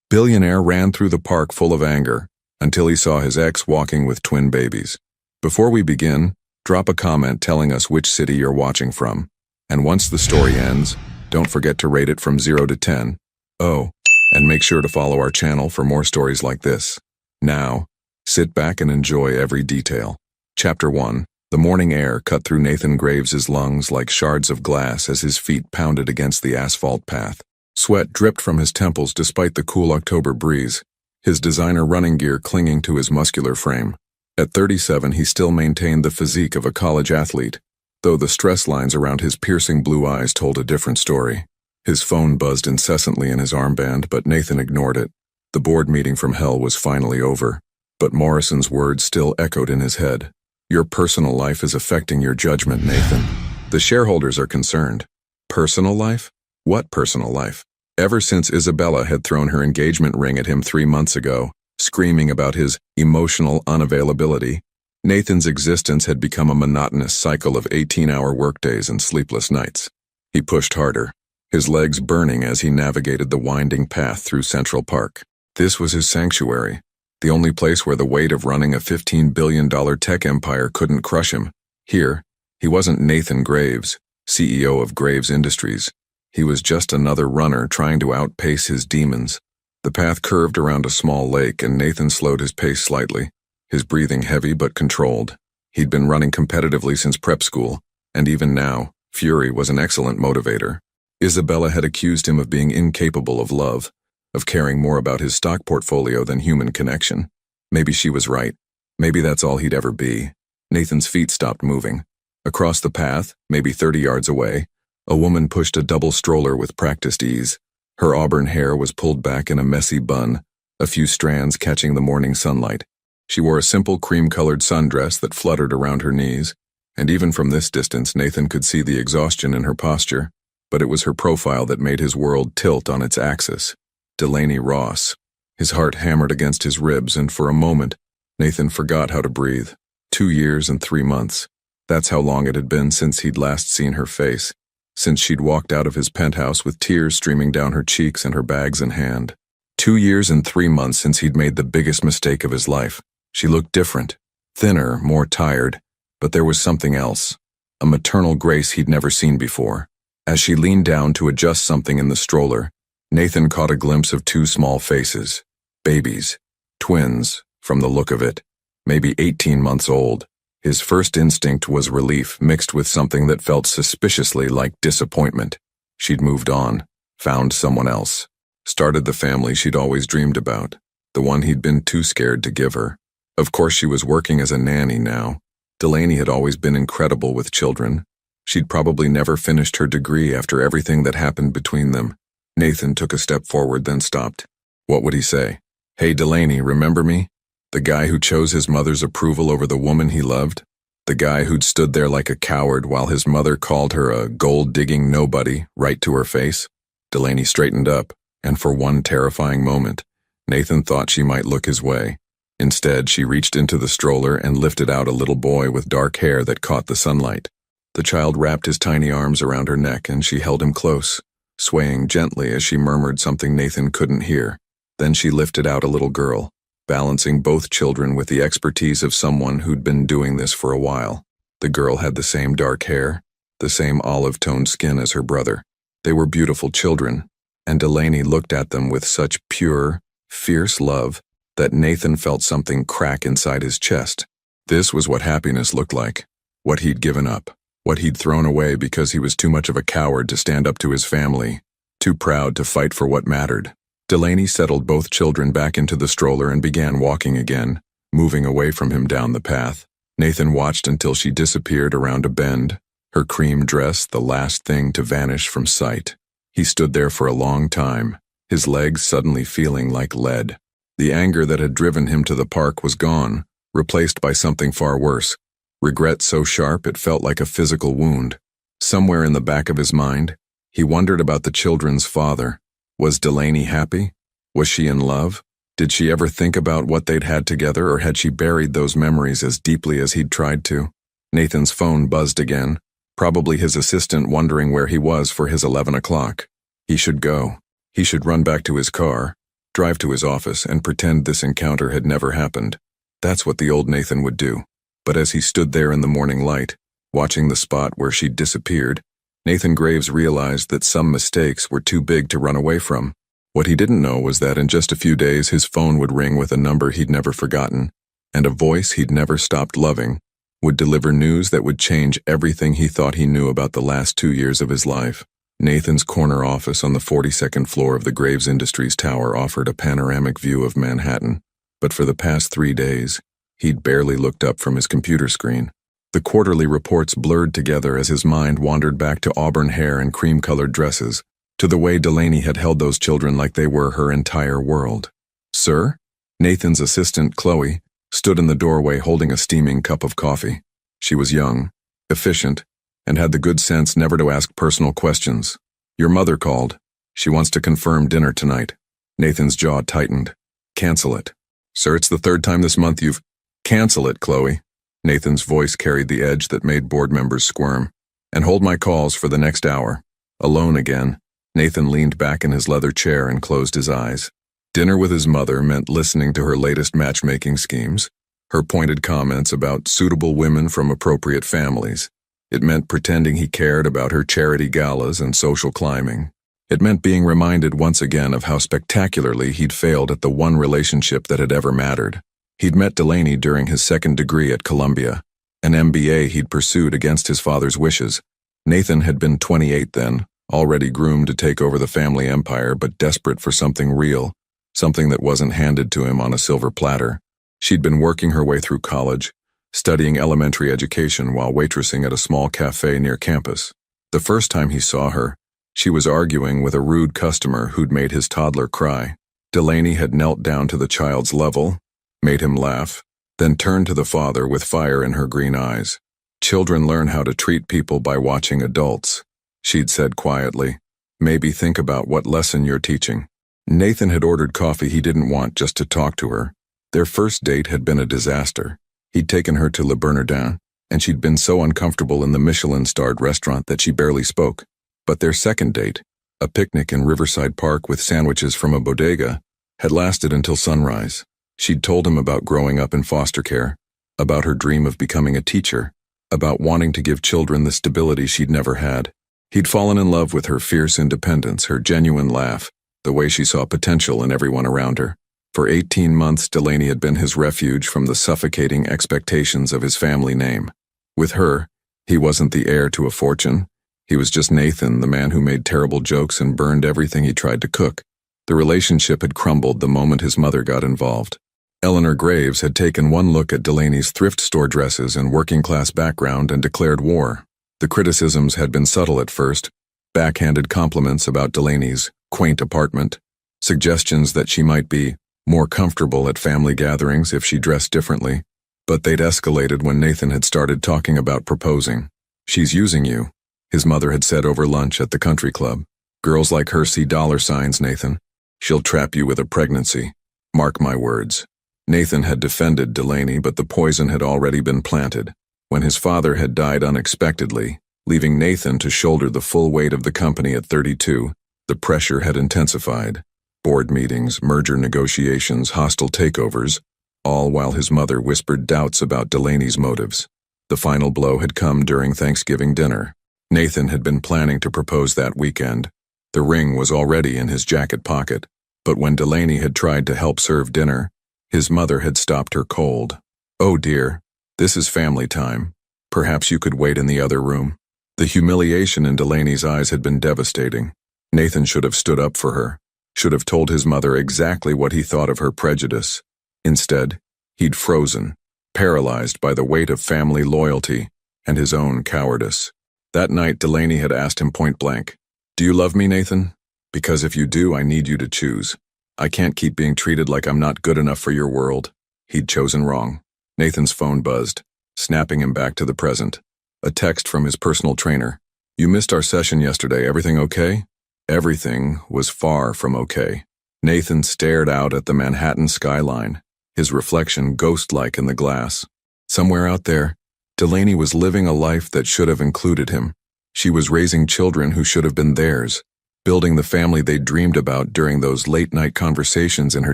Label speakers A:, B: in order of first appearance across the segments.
A: Billionaire ran through the park full of anger until he saw his ex walking with twin babies. Before we begin, drop a comment telling us which city you're watching from. And once the story ends, don't forget to rate it from 0 to 10. Oh, and make sure to follow our channel for more stories like this. Now, sit back and enjoy every detail. Chapter 1. The morning air cut through Nathan Graves' lungs like shards of glass as his feet pounded against the asphalt path. Sweat dripped from his temples despite the cool October breeze, his designer running gear clinging to his muscular frame. At 37, he still maintained the physique of a college athlete, though the stress lines around his piercing blue eyes told a different story. His phone buzzed incessantly in his armband, but Nathan ignored it. The board meeting from hell was finally over, but Morrison's words still echoed in his head. Your personal life is affecting your judgment, Nathan. The shareholders are concerned. Personal life? What personal life? Ever since Isabella had thrown her engagement ring at him 3 months ago, screaming about his emotional unavailability, Nathan's existence had become a monotonous cycle of 18-hour workdays and sleepless nights. He pushed harder, his legs burning as he navigated the winding path through Central Park. This was his sanctuary, the only place where the weight of running a $15 billion tech empire couldn't crush him. Here, he wasn't Nathan Graves, CEO of Graves Industries. He was just another runner trying to outpace his demons. The path curved around a small lake, and Nathan slowed his pace slightly, his breathing heavy but controlled. He'd been running competitively since prep school, and even now, fury was an excellent motivator. Isabella had accused him of being incapable of love, of caring more about his stock portfolio than human connection. Maybe she was right. Maybe that's all he'd ever be. Nathan's feet stopped moving. Across the path, maybe 30 yards away, a woman pushed a double stroller with practiced ease. Her auburn hair was pulled back in a messy bun, a few strands catching the morning sunlight. She wore a simple cream-colored sundress that fluttered around her knees, and even from this distance Nathan could see the exhaustion in her posture, but it was her profile that made his world tilt on its axis. Delaney Ross. His heart hammered against his ribs, and for a moment, Nathan forgot how to breathe. 2 years and 3 months. That's how long it had been since he'd last seen her face, since she'd walked out of his penthouse with tears streaming down her cheeks and her bags in hand. 2 years and 3 months since he'd made the biggest mistake of his life. She looked different, thinner, more tired, but there was something else, a maternal grace he'd never seen before. As she leaned down to adjust something in the stroller, Nathan caught a glimpse of 2 small faces, babies, twins, from the look of it, maybe 18 months old. His first instinct was relief mixed with something that felt suspiciously like disappointment. She'd moved on, found someone else, started the family she'd always dreamed about, the one he'd been too scared to give her. Of course she was working as a nanny now. Delaney had always been incredible with children. She'd probably never finished her degree after everything that happened between them. Nathan took a step forward, then stopped. What would he say? Hey Delaney, remember me? The guy who chose his mother's approval over the woman he loved? The guy who'd stood there like a coward while his mother called her a gold-digging nobody right to her face? Delaney straightened up, and for one terrifying moment, Nathan thought she might look his way. Instead, she reached into the stroller and lifted out a little boy with dark hair that caught the sunlight. The child wrapped his tiny arms around her neck, and she held him close, swaying gently as she murmured something Nathan couldn't hear. Then she lifted out a little girl, balancing both children with the expertise of someone who'd been doing this for a while. The girl had the same dark hair, the same olive-toned skin as her brother. They were beautiful children, and Delaney looked at them with such pure, fierce love that Nathan felt something crack inside his chest. This was what happiness looked like, what he'd given up, what he'd thrown away because he was too much of a coward to stand up to his family, too proud to fight for what mattered. Delaney settled both children back into the stroller and began walking again, moving away from him down the path. Nathan watched until she disappeared around a bend, her cream dress the last thing to vanish from sight. He stood there for a long time, his legs suddenly feeling like lead. The anger that had driven him to the park was gone, replaced by something far worse. Regret so sharp it felt like a physical wound. Somewhere in the back of his mind, he wondered about the children's father. Was Delaney happy? Was she in love? Did she ever think about what they'd had together, or had she buried those memories as deeply as he'd tried to? Nathan's phone buzzed again, probably his assistant wondering where he was for his 11 o'clock. He should go. He should run back to his car, drive to his office, and pretend this encounter had never happened. That's what the old Nathan would do. But as he stood there in the morning light, watching the spot where she'd disappeared, Nathan Graves realized that some mistakes were too big to run away from. What he didn't know was that in just a few days his phone would ring with a number he'd never forgotten, and a voice he'd never stopped loving would deliver news that would change everything he thought he knew about the last 2 years of his life. Nathan's corner office on the 42nd floor of the Graves Industries Tower offered a panoramic view of Manhattan, but for the past 3 days, he'd barely looked up from his computer screen. The quarterly reports blurred together as his mind wandered back to auburn hair and cream-colored dresses, to the way Delaney had held those children like they were her entire world. "Sir?" Nathan's assistant, Chloe, stood in the doorway holding a steaming cup of coffee. She was young, efficient, and had the good sense never to ask personal questions. "Your mother called. She wants to confirm dinner tonight." Nathan's jaw tightened. "Cancel it." "Sir, it's the 3rd time this month you've—" "Cancel it, Chloe." Nathan's voice carried the edge that made board members squirm. "And hold my calls for the next hour." Alone again, Nathan leaned back in his leather chair and closed his eyes. Dinner with his mother meant listening to her latest matchmaking schemes, her pointed comments about suitable women from appropriate families. It meant pretending he cared about her charity galas and social climbing. It meant being reminded once again of how spectacularly he'd failed at the one relationship that had ever mattered. He'd met Delaney during his 2nd degree at Columbia, an MBA he'd pursued against his father's wishes. Nathan had been 28 then, already groomed to take over the family empire but desperate for something real, something that wasn't handed to him on a silver platter. She'd been working her way through college, studying elementary education while waitressing at a small cafe near campus. The first time he saw her, she was arguing with a rude customer who'd made his toddler cry. Delaney had knelt down to the child's level, made him laugh, then turned to the father with fire in her green eyes. "Children learn how to treat people by watching adults," she'd said quietly. "Maybe think about what lesson you're teaching." Nathan had ordered coffee he didn't want just to talk to her. Their first date had been a disaster. He'd taken her to Le Bernardin, and she'd been so uncomfortable in the Michelin-starred restaurant that she barely spoke. But their second date, a picnic in Riverside Park with sandwiches from a bodega, had lasted until sunrise. She'd told him about growing up in foster care, about her dream of becoming a teacher, about wanting to give children the stability she'd never had. He'd fallen in love with her fierce independence, her genuine laugh, the way she saw potential in everyone around her. For 18 months, Delaney had been his refuge from the suffocating expectations of his family name. With her, he wasn't the heir to a fortune. He was just Nathan, the man who made terrible jokes and burned everything he tried to cook. The relationship had crumbled the moment his mother got involved. Eleanor Graves had taken one look at Delaney's thrift store dresses and working-class background and declared war. The criticisms had been subtle at first, backhanded compliments about Delaney's quaint apartment, suggestions that she might be more comfortable at family gatherings if she dressed differently, but they'd escalated when Nathan had started talking about proposing. "She's using you," his mother had said over lunch at the country club. "Girls like her see dollar signs, Nathan. She'll trap you with a pregnancy. Mark my words." Nathan had defended Delaney, but the poison had already been planted. When his father had died unexpectedly, leaving Nathan to shoulder the full weight of the company at 32, the pressure had intensified. Board meetings, merger negotiations, hostile takeovers, all while his mother whispered doubts about Delaney's motives. The final blow had come during Thanksgiving dinner. Nathan had been planning to propose that weekend. The ring was already in his jacket pocket, but when Delaney had tried to help serve dinner, his mother had stopped her cold. "Oh dear, this is family time. Perhaps you could wait in the other room." The humiliation in Delaney's eyes had been devastating. Nathan should have stood up for her, should have told his mother exactly what he thought of her prejudice. Instead, he'd frozen, paralyzed by the weight of family loyalty and his own cowardice. That night, Delaney had asked him point blank, "Do you love me, Nathan? Because if you do, I need you to choose. I can't keep being treated like I'm not good enough for your world." He'd chosen wrong. Nathan's phone buzzed, snapping him back to the present. A text from his personal trainer. "You missed our session yesterday. Everything okay?" Everything was far from okay. Nathan stared out at the Manhattan skyline, his reflection ghost-like in the glass. Somewhere out there, Delaney was living a life that should have included him. She was raising children who should have been theirs. building the family they'd dreamed about during those late-night conversations in her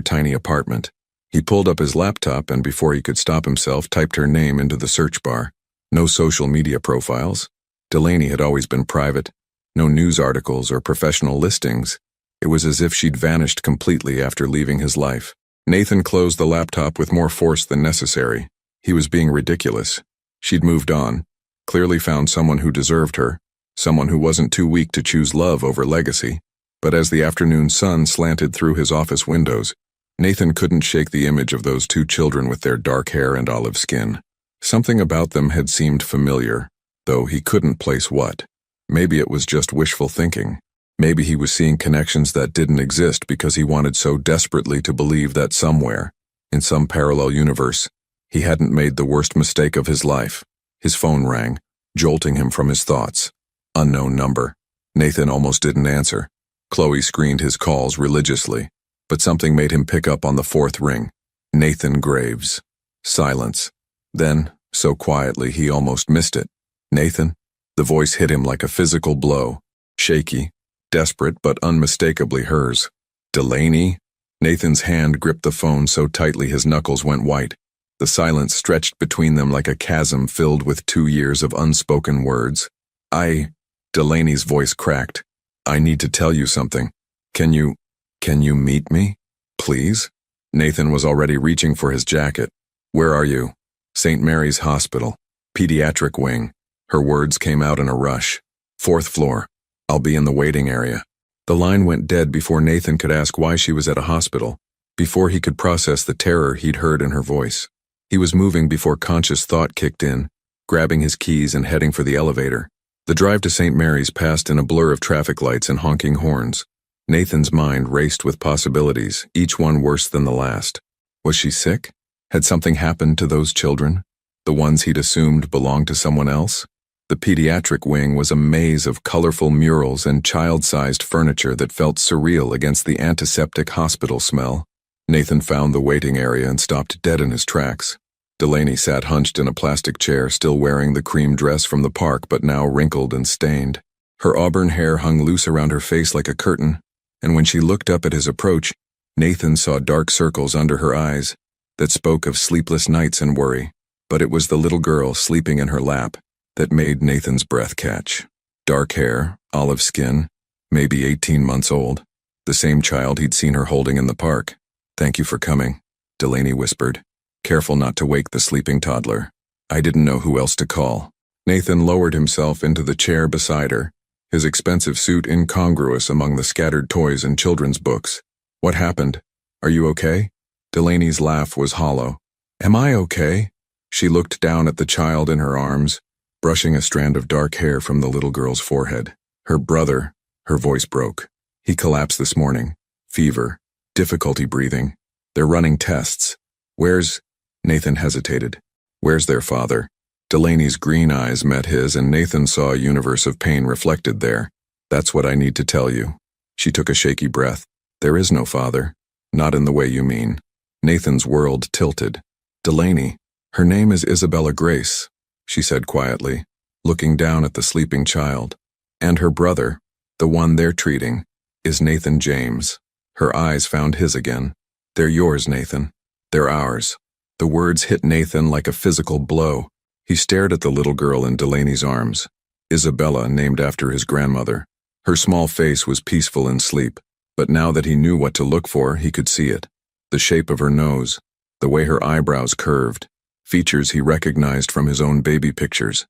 A: tiny apartment. He pulled up his laptop and before he could stop himself, typed her name into the search bar. No social media profiles. Delaney had always been private. No news articles or professional listings. It was as if she'd vanished completely after leaving his life. Nathan closed the laptop with more force than necessary. He was being ridiculous. She'd moved on, clearly found someone who deserved her, someone who wasn't too weak to choose love over legacy. But as the afternoon sun slanted through his office windows, Nathan couldn't shake the image of those two children with their dark hair and olive skin. Something about them had seemed familiar, though he couldn't place what. Maybe it was just wishful thinking. Maybe he was seeing connections that didn't exist because he wanted so desperately to believe that somewhere, in some parallel universe, he hadn't made the worst mistake of his life. His phone rang, jolting him from his thoughts. Unknown number. Nathan almost didn't answer. Chloe screened his calls religiously, but something made him pick up on the fourth ring. Nathan Graves. Silence. Then, so quietly he almost missed it. Nathan? The voice hit him like a physical blow. Shaky, desperate but unmistakably hers. Delaney? Nathan's hand gripped the phone so tightly his knuckles went white. The silence stretched between them like a chasm filled with 2 years of unspoken words. Delaney's voice cracked. I need to tell you something. Can you meet me? Please? Nathan was already reaching for his jacket. Where are you? St. Mary's Hospital. Pediatric wing. Her words came out in a rush. 4th floor. I'll be in the waiting area. The line went dead before Nathan could ask why she was at a hospital, before he could process the terror he'd heard in her voice. He was moving before conscious thought kicked in, grabbing his keys and heading for the elevator. The drive to St. Mary's passed in a blur of traffic lights and honking horns. Nathan's mind raced with possibilities, each one worse than the last. Was she sick? Had something happened to those children? The ones he'd assumed belonged to someone else? The pediatric wing was a maze of colorful murals and child-sized furniture that felt surreal against the antiseptic hospital smell. Nathan found the waiting area and stopped dead in his tracks. Delaney sat hunched in a plastic chair, still wearing the cream dress from the park but now wrinkled and stained. Her auburn hair hung loose around her face like a curtain, and when she looked up at his approach, Nathan saw dark circles under her eyes that spoke of sleepless nights and worry. But it was the little girl sleeping in her lap that made Nathan's breath catch. Dark hair, olive skin, maybe 18 months old. The same child he'd seen her holding in the park. Thank you for coming, Delaney whispered, careful not to wake the sleeping toddler. I didn't know who else to call. Nathan lowered himself into the chair beside her, his expensive suit incongruous among the scattered toys and children's books. What happened? Are you okay? Delaney's laugh was hollow. Am I okay? She looked down at the child in her arms, brushing a strand of dark hair from the little girl's forehead. Her brother, her voice broke. He collapsed this morning. Fever, difficulty breathing. They're running tests. Nathan hesitated. Where's their father? Delaney's green eyes met his and Nathan saw a universe of pain reflected there. That's what I need to tell you. She took a shaky breath. There is no father. Not in the way you mean. Nathan's world tilted. Delaney, her name is Isabella Grace, she said quietly, looking down at the sleeping child. And her brother, the one they're treating, is Nathan James. Her eyes found his again. They're yours, Nathan. They're ours. The words hit Nathan like a physical blow. He stared at the little girl in Delaney's arms. Isabella, named after his grandmother. Her small face was peaceful in sleep, but now that he knew what to look for, he could see it. The shape of her nose, the way her eyebrows curved, features he recognized from his own baby pictures.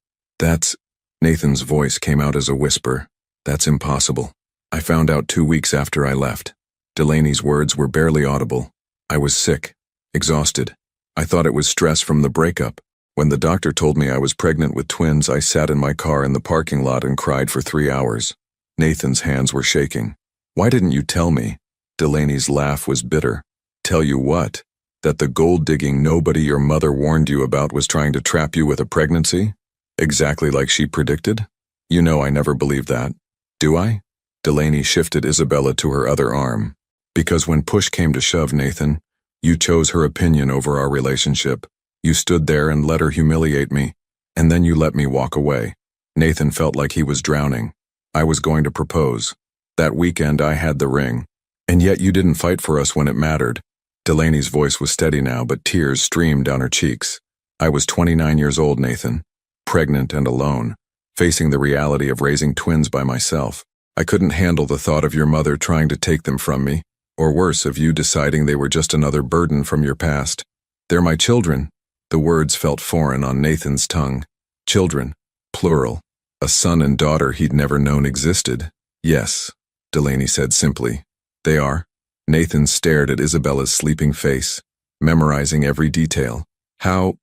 A: Nathan's voice came out as a whisper. That's impossible. I found out 2 weeks after I left. Delaney's words were barely audible. I was sick, exhausted. I thought it was stress from the breakup. When the doctor told me I was pregnant with twins, I sat in my car in the parking lot and cried for 3 hours. Nathan's hands were shaking. Why didn't you tell me? Delaney's laugh was bitter. Tell you what? That the gold-digging nobody your mother warned you about was trying to trap you with a pregnancy? Exactly like she predicted? You know I never believed that. Do I? Delaney shifted Isabella to her other arm. Because when push came to shove, Nathan, you chose her opinion over our relationship. You stood there and let her humiliate me, and then you let me walk away. Nathan felt like he was drowning. I was going to propose. That weekend I had the ring. And yet you didn't fight for us when it mattered. Delaney's voice was steady now, but tears streamed down her cheeks. I was 29 years old, Nathan. Pregnant and alone. Facing the reality of raising twins by myself. I couldn't handle the thought of your mother trying to take them from me, or worse, of you deciding they were just another burden from your past. They're my children. The words felt foreign on Nathan's tongue. Children, plural. A son and daughter he'd never known existed. Yes, Delaney said simply. They are. Nathan stared at Isabella's sleeping face, memorizing every detail. How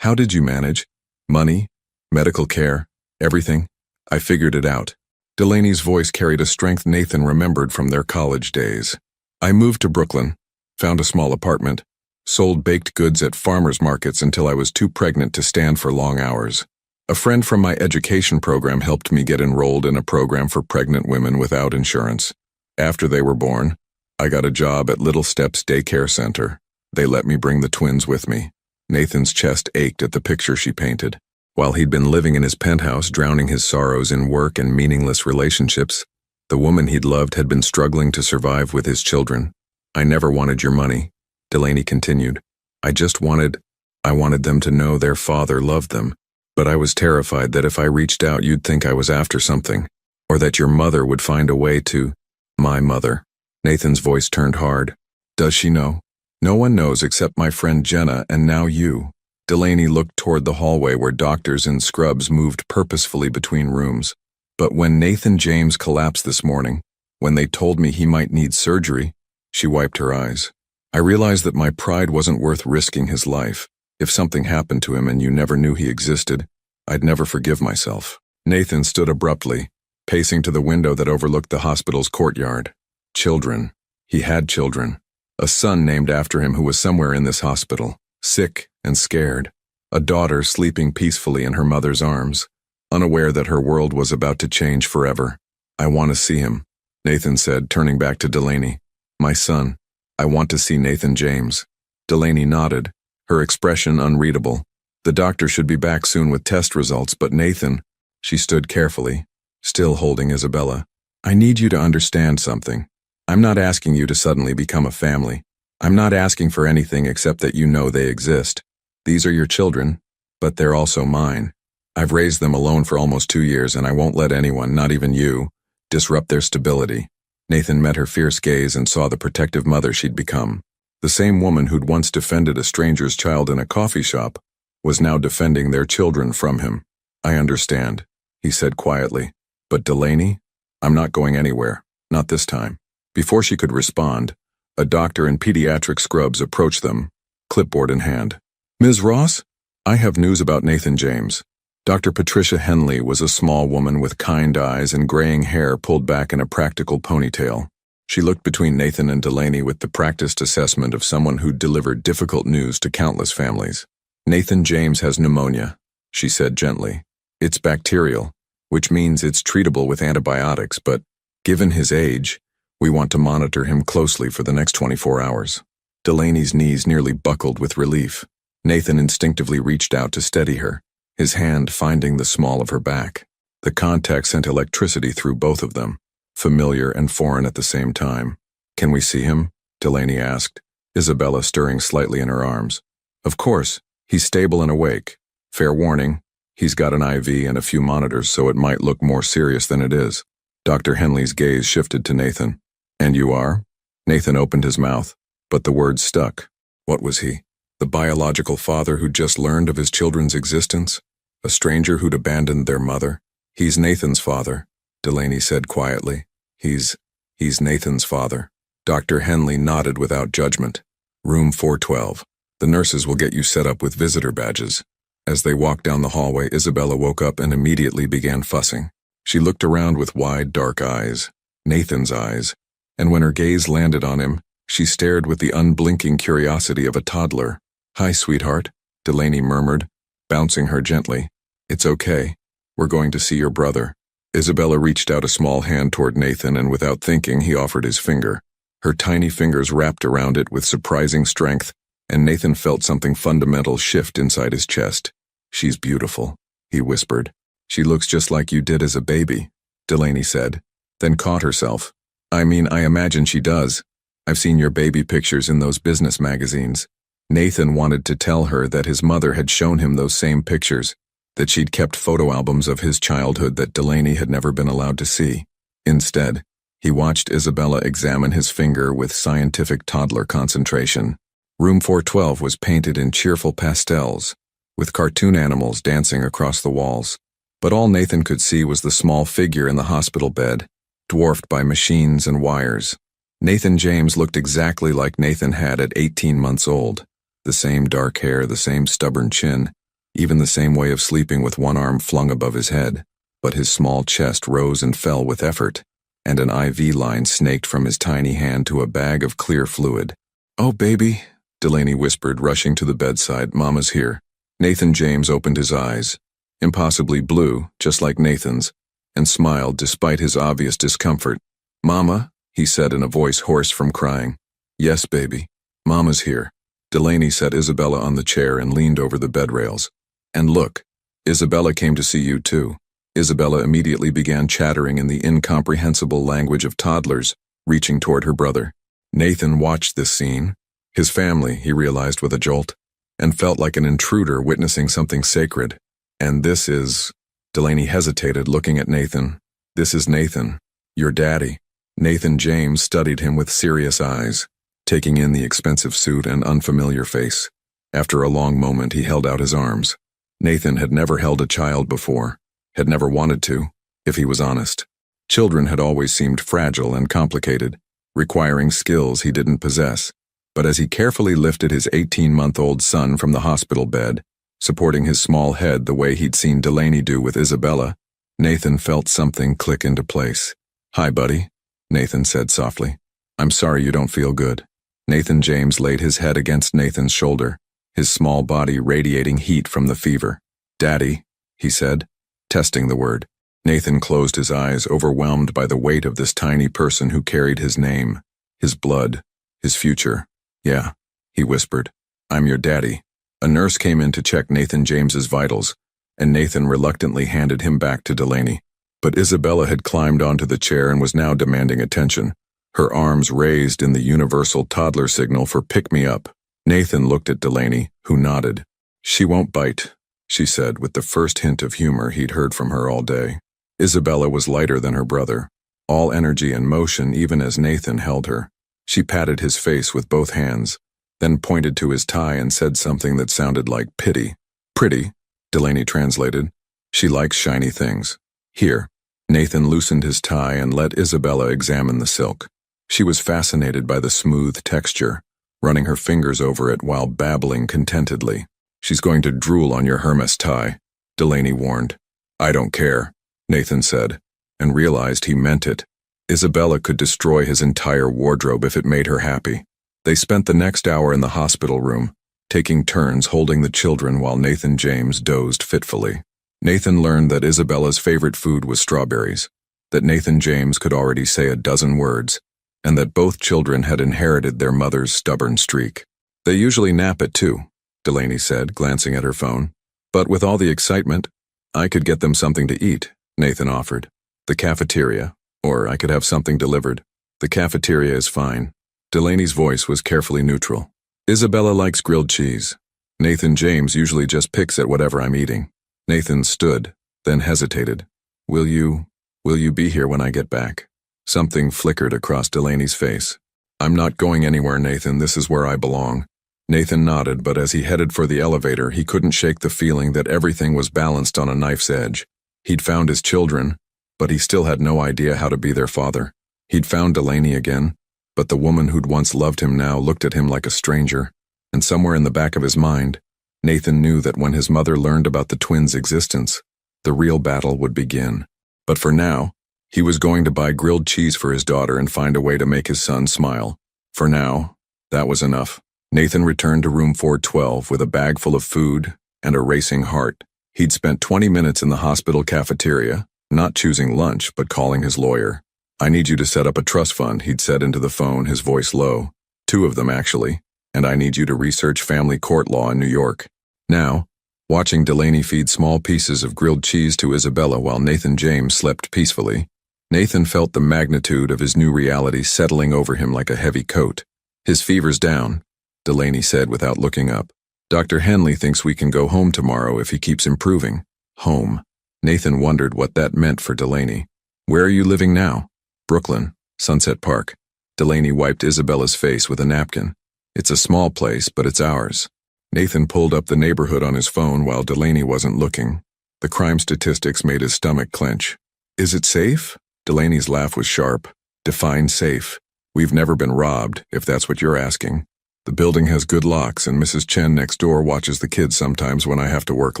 A: did you manage? Money? Medical care? Everything? I figured it out. Delaney's voice carried a strength Nathan remembered from their college days. I moved to Brooklyn, found a small apartment, sold baked goods at farmers markets until I was too pregnant to stand for long hours. A friend from my education program helped me get enrolled in a program for pregnant women without insurance. After they were born, I got a job at Little Steps Daycare Center. They let me bring the twins with me. Nathan's chest ached at the picture she painted. While he'd been living in his penthouse, drowning his sorrows in work and meaningless relationships, the woman he'd loved had been struggling to survive with his children. I never wanted your money, Delaney continued. I wanted them to know their father loved them. But I was terrified that if I reached out you'd think I was after something, or that your mother would find a way to... My mother. Nathan's voice turned hard. Does she know? No one knows except my friend Jenna and now you. Delaney looked toward the hallway where doctors in scrubs moved purposefully between rooms. But when Nathan James collapsed this morning, when they told me he might need surgery, she wiped her eyes. I realized that my pride wasn't worth risking his life. If something happened to him and you never knew he existed, I'd never forgive myself. Nathan stood abruptly, pacing to the window that overlooked the hospital's courtyard. Children. He had children. A son named after him who was somewhere in this hospital, sick and scared. A daughter sleeping peacefully in her mother's arms, unaware that her world was about to change forever. I want to see him, Nathan said, turning back to Delaney. My son. I want to see Nathan James. Delaney nodded, her expression unreadable. The doctor should be back soon with test results, but Nathan... She stood carefully, still holding Isabella. I need you to understand something. I'm not asking you to suddenly become a family. I'm not asking for anything except that you know they exist. These are your children, but they're also mine. I've raised them alone for almost 2 years, and I won't let anyone, not even you, disrupt their stability. Nathan met her fierce gaze and saw the protective mother she'd become. The same woman who'd once defended a stranger's child in a coffee shop was now defending their children from him. I understand, he said quietly. But Delaney, I'm not going anywhere, not this time. Before she could respond, a doctor in pediatric scrubs approached them, clipboard in hand. Ms. Ross, I have news about Nathan James. Dr. Patricia Henley was a small woman with kind eyes and graying hair pulled back in a practical ponytail. She looked between Nathan and Delaney with the practiced assessment of someone who'd delivered difficult news to countless families. Nathan James has pneumonia, she said gently. It's bacterial, which means it's treatable with antibiotics, but given his age, we want to monitor him closely for the next 24 hours. Delaney's knees nearly buckled with relief. Nathan instinctively reached out to steady her, his hand finding the small of her back. The contact sent electricity through both of them, familiar and foreign at the same time. Can we see him? Delaney asked, Isabella stirring slightly in her arms. Of course, he's stable and awake. Fair warning, he's got an IV and a few monitors, so it might look more serious than it is. Dr. Henley's gaze shifted to Nathan. And you are? Nathan opened his mouth, but the words stuck. What was he? The biological father who'd just learned of his children's existence? A stranger who'd abandoned their mother? He's Nathan's father, Delaney said quietly. He's Nathan's father. Dr. Henley nodded without judgment. Room 412. The nurses will get you set up with visitor badges. As they walked down the hallway, Isabella woke up and immediately began fussing. She looked around with wide, dark eyes, Nathan's eyes, and when her gaze landed on him, she stared with the unblinking curiosity of a toddler. Hi, sweetheart, Delaney murmured, bouncing her gently. It's okay. We're going to see your brother. Isabella reached out a small hand toward Nathan, and without thinking, he offered his finger. Her tiny fingers wrapped around it with surprising strength, and Nathan felt something fundamental shift inside his chest. She's beautiful, he whispered. She looks just like you did as a baby, Delaney said, then caught herself. I mean, I imagine she does. I've seen your baby pictures in those business magazines. Nathan wanted to tell her that his mother had shown him those same pictures, that she'd kept photo albums of his childhood that Delaney had never been allowed to see. Instead, he watched Isabella examine his finger with scientific toddler concentration. Room 412 was painted in cheerful pastels, with cartoon animals dancing across the walls. But all Nathan could see was the small figure in the hospital bed, dwarfed by machines and wires. Nathan James looked exactly like Nathan had at 18 months old. The same dark hair, the same stubborn chin, even the same way of sleeping with one arm flung above his head. But his small chest rose and fell with effort, and an IV line snaked from his tiny hand to a bag of clear fluid. "Oh, baby," Delaney whispered, rushing to the bedside. "Mama's here." Nathan James opened his eyes, impossibly blue, just like Nathan's, and smiled despite his obvious discomfort. "Mama," he said in a voice hoarse from crying. "Yes, baby. Mama's here." Delaney set Isabella on the chair and leaned over the bed rails. "And look, Isabella came to see you too." Isabella immediately began chattering in the incomprehensible language of toddlers, reaching toward her brother. Nathan watched this scene. His family, he realized with a jolt, and felt like an intruder witnessing something sacred. "And this is..." Delaney hesitated, looking at Nathan. "This is Nathan, your daddy." Nathan James studied him with serious eyes, taking in the expensive suit and unfamiliar face. After a long moment, he held out his arms. Nathan had never held a child before, had never wanted to, if he was honest. Children had always seemed fragile and complicated, requiring skills he didn't possess. But as he carefully lifted his 18-month-old son from the hospital bed, supporting his small head the way he'd seen Delaney do with Isabella, Nathan felt something click into place. "Hi, buddy," Nathan said softly. "I'm sorry you don't feel good." Nathan James laid his head against Nathan's shoulder, his small body radiating heat from the fever. "Daddy," he said, testing the word. Nathan closed his eyes, overwhelmed by the weight of this tiny person who carried his name, his blood, his future. "Yeah," he whispered. "I'm your daddy." A nurse came in to check Nathan James's vitals, and Nathan reluctantly handed him back to Delaney. But Isabella had climbed onto the chair and was now demanding attention, her arms raised in the universal toddler signal for pick-me-up. Nathan looked at Delaney, who nodded. "She won't bite," she said with the first hint of humor he'd heard from her all day. Isabella was lighter than her brother, all energy and motion even as Nathan held her. She patted his face with both hands, then pointed to his tie and said something that sounded like pity. "Pretty," Delaney translated. "She likes shiny things. Here." Nathan loosened his tie and let Isabella examine the silk. She was fascinated by the smooth texture, running her fingers over it while babbling contentedly. "She's going to drool on your Hermes tie," Delaney warned. "I don't care," Nathan said, and realized he meant it. Isabella could destroy his entire wardrobe if it made her happy. They spent the next hour in the hospital room, taking turns holding the children while Nathan James dozed fitfully. Nathan learned that Isabella's favorite food was strawberries, that Nathan James could already say a dozen words, and that both children had inherited their mother's stubborn streak. "They usually nap at 2, Delaney said, glancing at her phone. "But with all the excitement, I could get them something to eat," Nathan offered. "The cafeteria, or I could have something delivered." "The cafeteria is fine." Delaney's voice was carefully neutral. "Isabella likes grilled cheese. Nathan James usually just picks at whatever I'm eating." Nathan stood, then hesitated. Will you be here when I get back?" Something flickered across Delaney's face. "I'm not going anywhere, Nathan. This is where I belong." Nathan nodded, but as he headed for the elevator, he couldn't shake the feeling that everything was balanced on a knife's edge. He'd found his children, but he still had no idea how to be their father. He'd found Delaney again, but the woman who'd once loved him now looked at him like a stranger, and somewhere in the back of his mind, Nathan knew that when his mother learned about the twins' existence, the real battle would begin. But for now, he was going to buy grilled cheese for his daughter and find a way to make his son smile. For now, that was enough. Nathan returned to room 412 with a bag full of food and a racing heart. He'd spent 20 minutes in the hospital cafeteria, not choosing lunch but calling his lawyer. "I need you to set up a trust fund," he'd said into the phone, his voice low. "2 of them, actually. And I need you to research family court law in New York." Now, watching Delaney feed small pieces of grilled cheese to Isabella while Nathan James slept peacefully, Nathan felt the magnitude of his new reality settling over him like a heavy coat. His fever's down, Delaney said without looking up. Dr. Henley thinks we can go home tomorrow if he keeps improving. Home. Nathan wondered what that meant for Delaney. Where are you living now? Brooklyn, Sunset Park. Delaney wiped Isabella's face with a napkin. It's a small place, but it's ours. Nathan pulled up the neighborhood on his phone while Delaney wasn't looking. The crime statistics made his stomach clench. Is it safe? Delaney's laugh was sharp. Define safe. We've never been robbed, if that's what you're asking. The building has good locks, and Mrs. Chen next door watches the kids sometimes when I have to work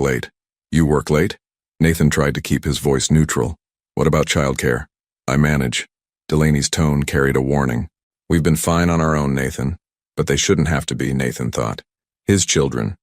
A: late. You work late? Nathan tried to keep his voice neutral. What about childcare? I manage. Delaney's tone carried a warning. We've been fine on our own, Nathan. But they shouldn't have to be, Nathan thought. His children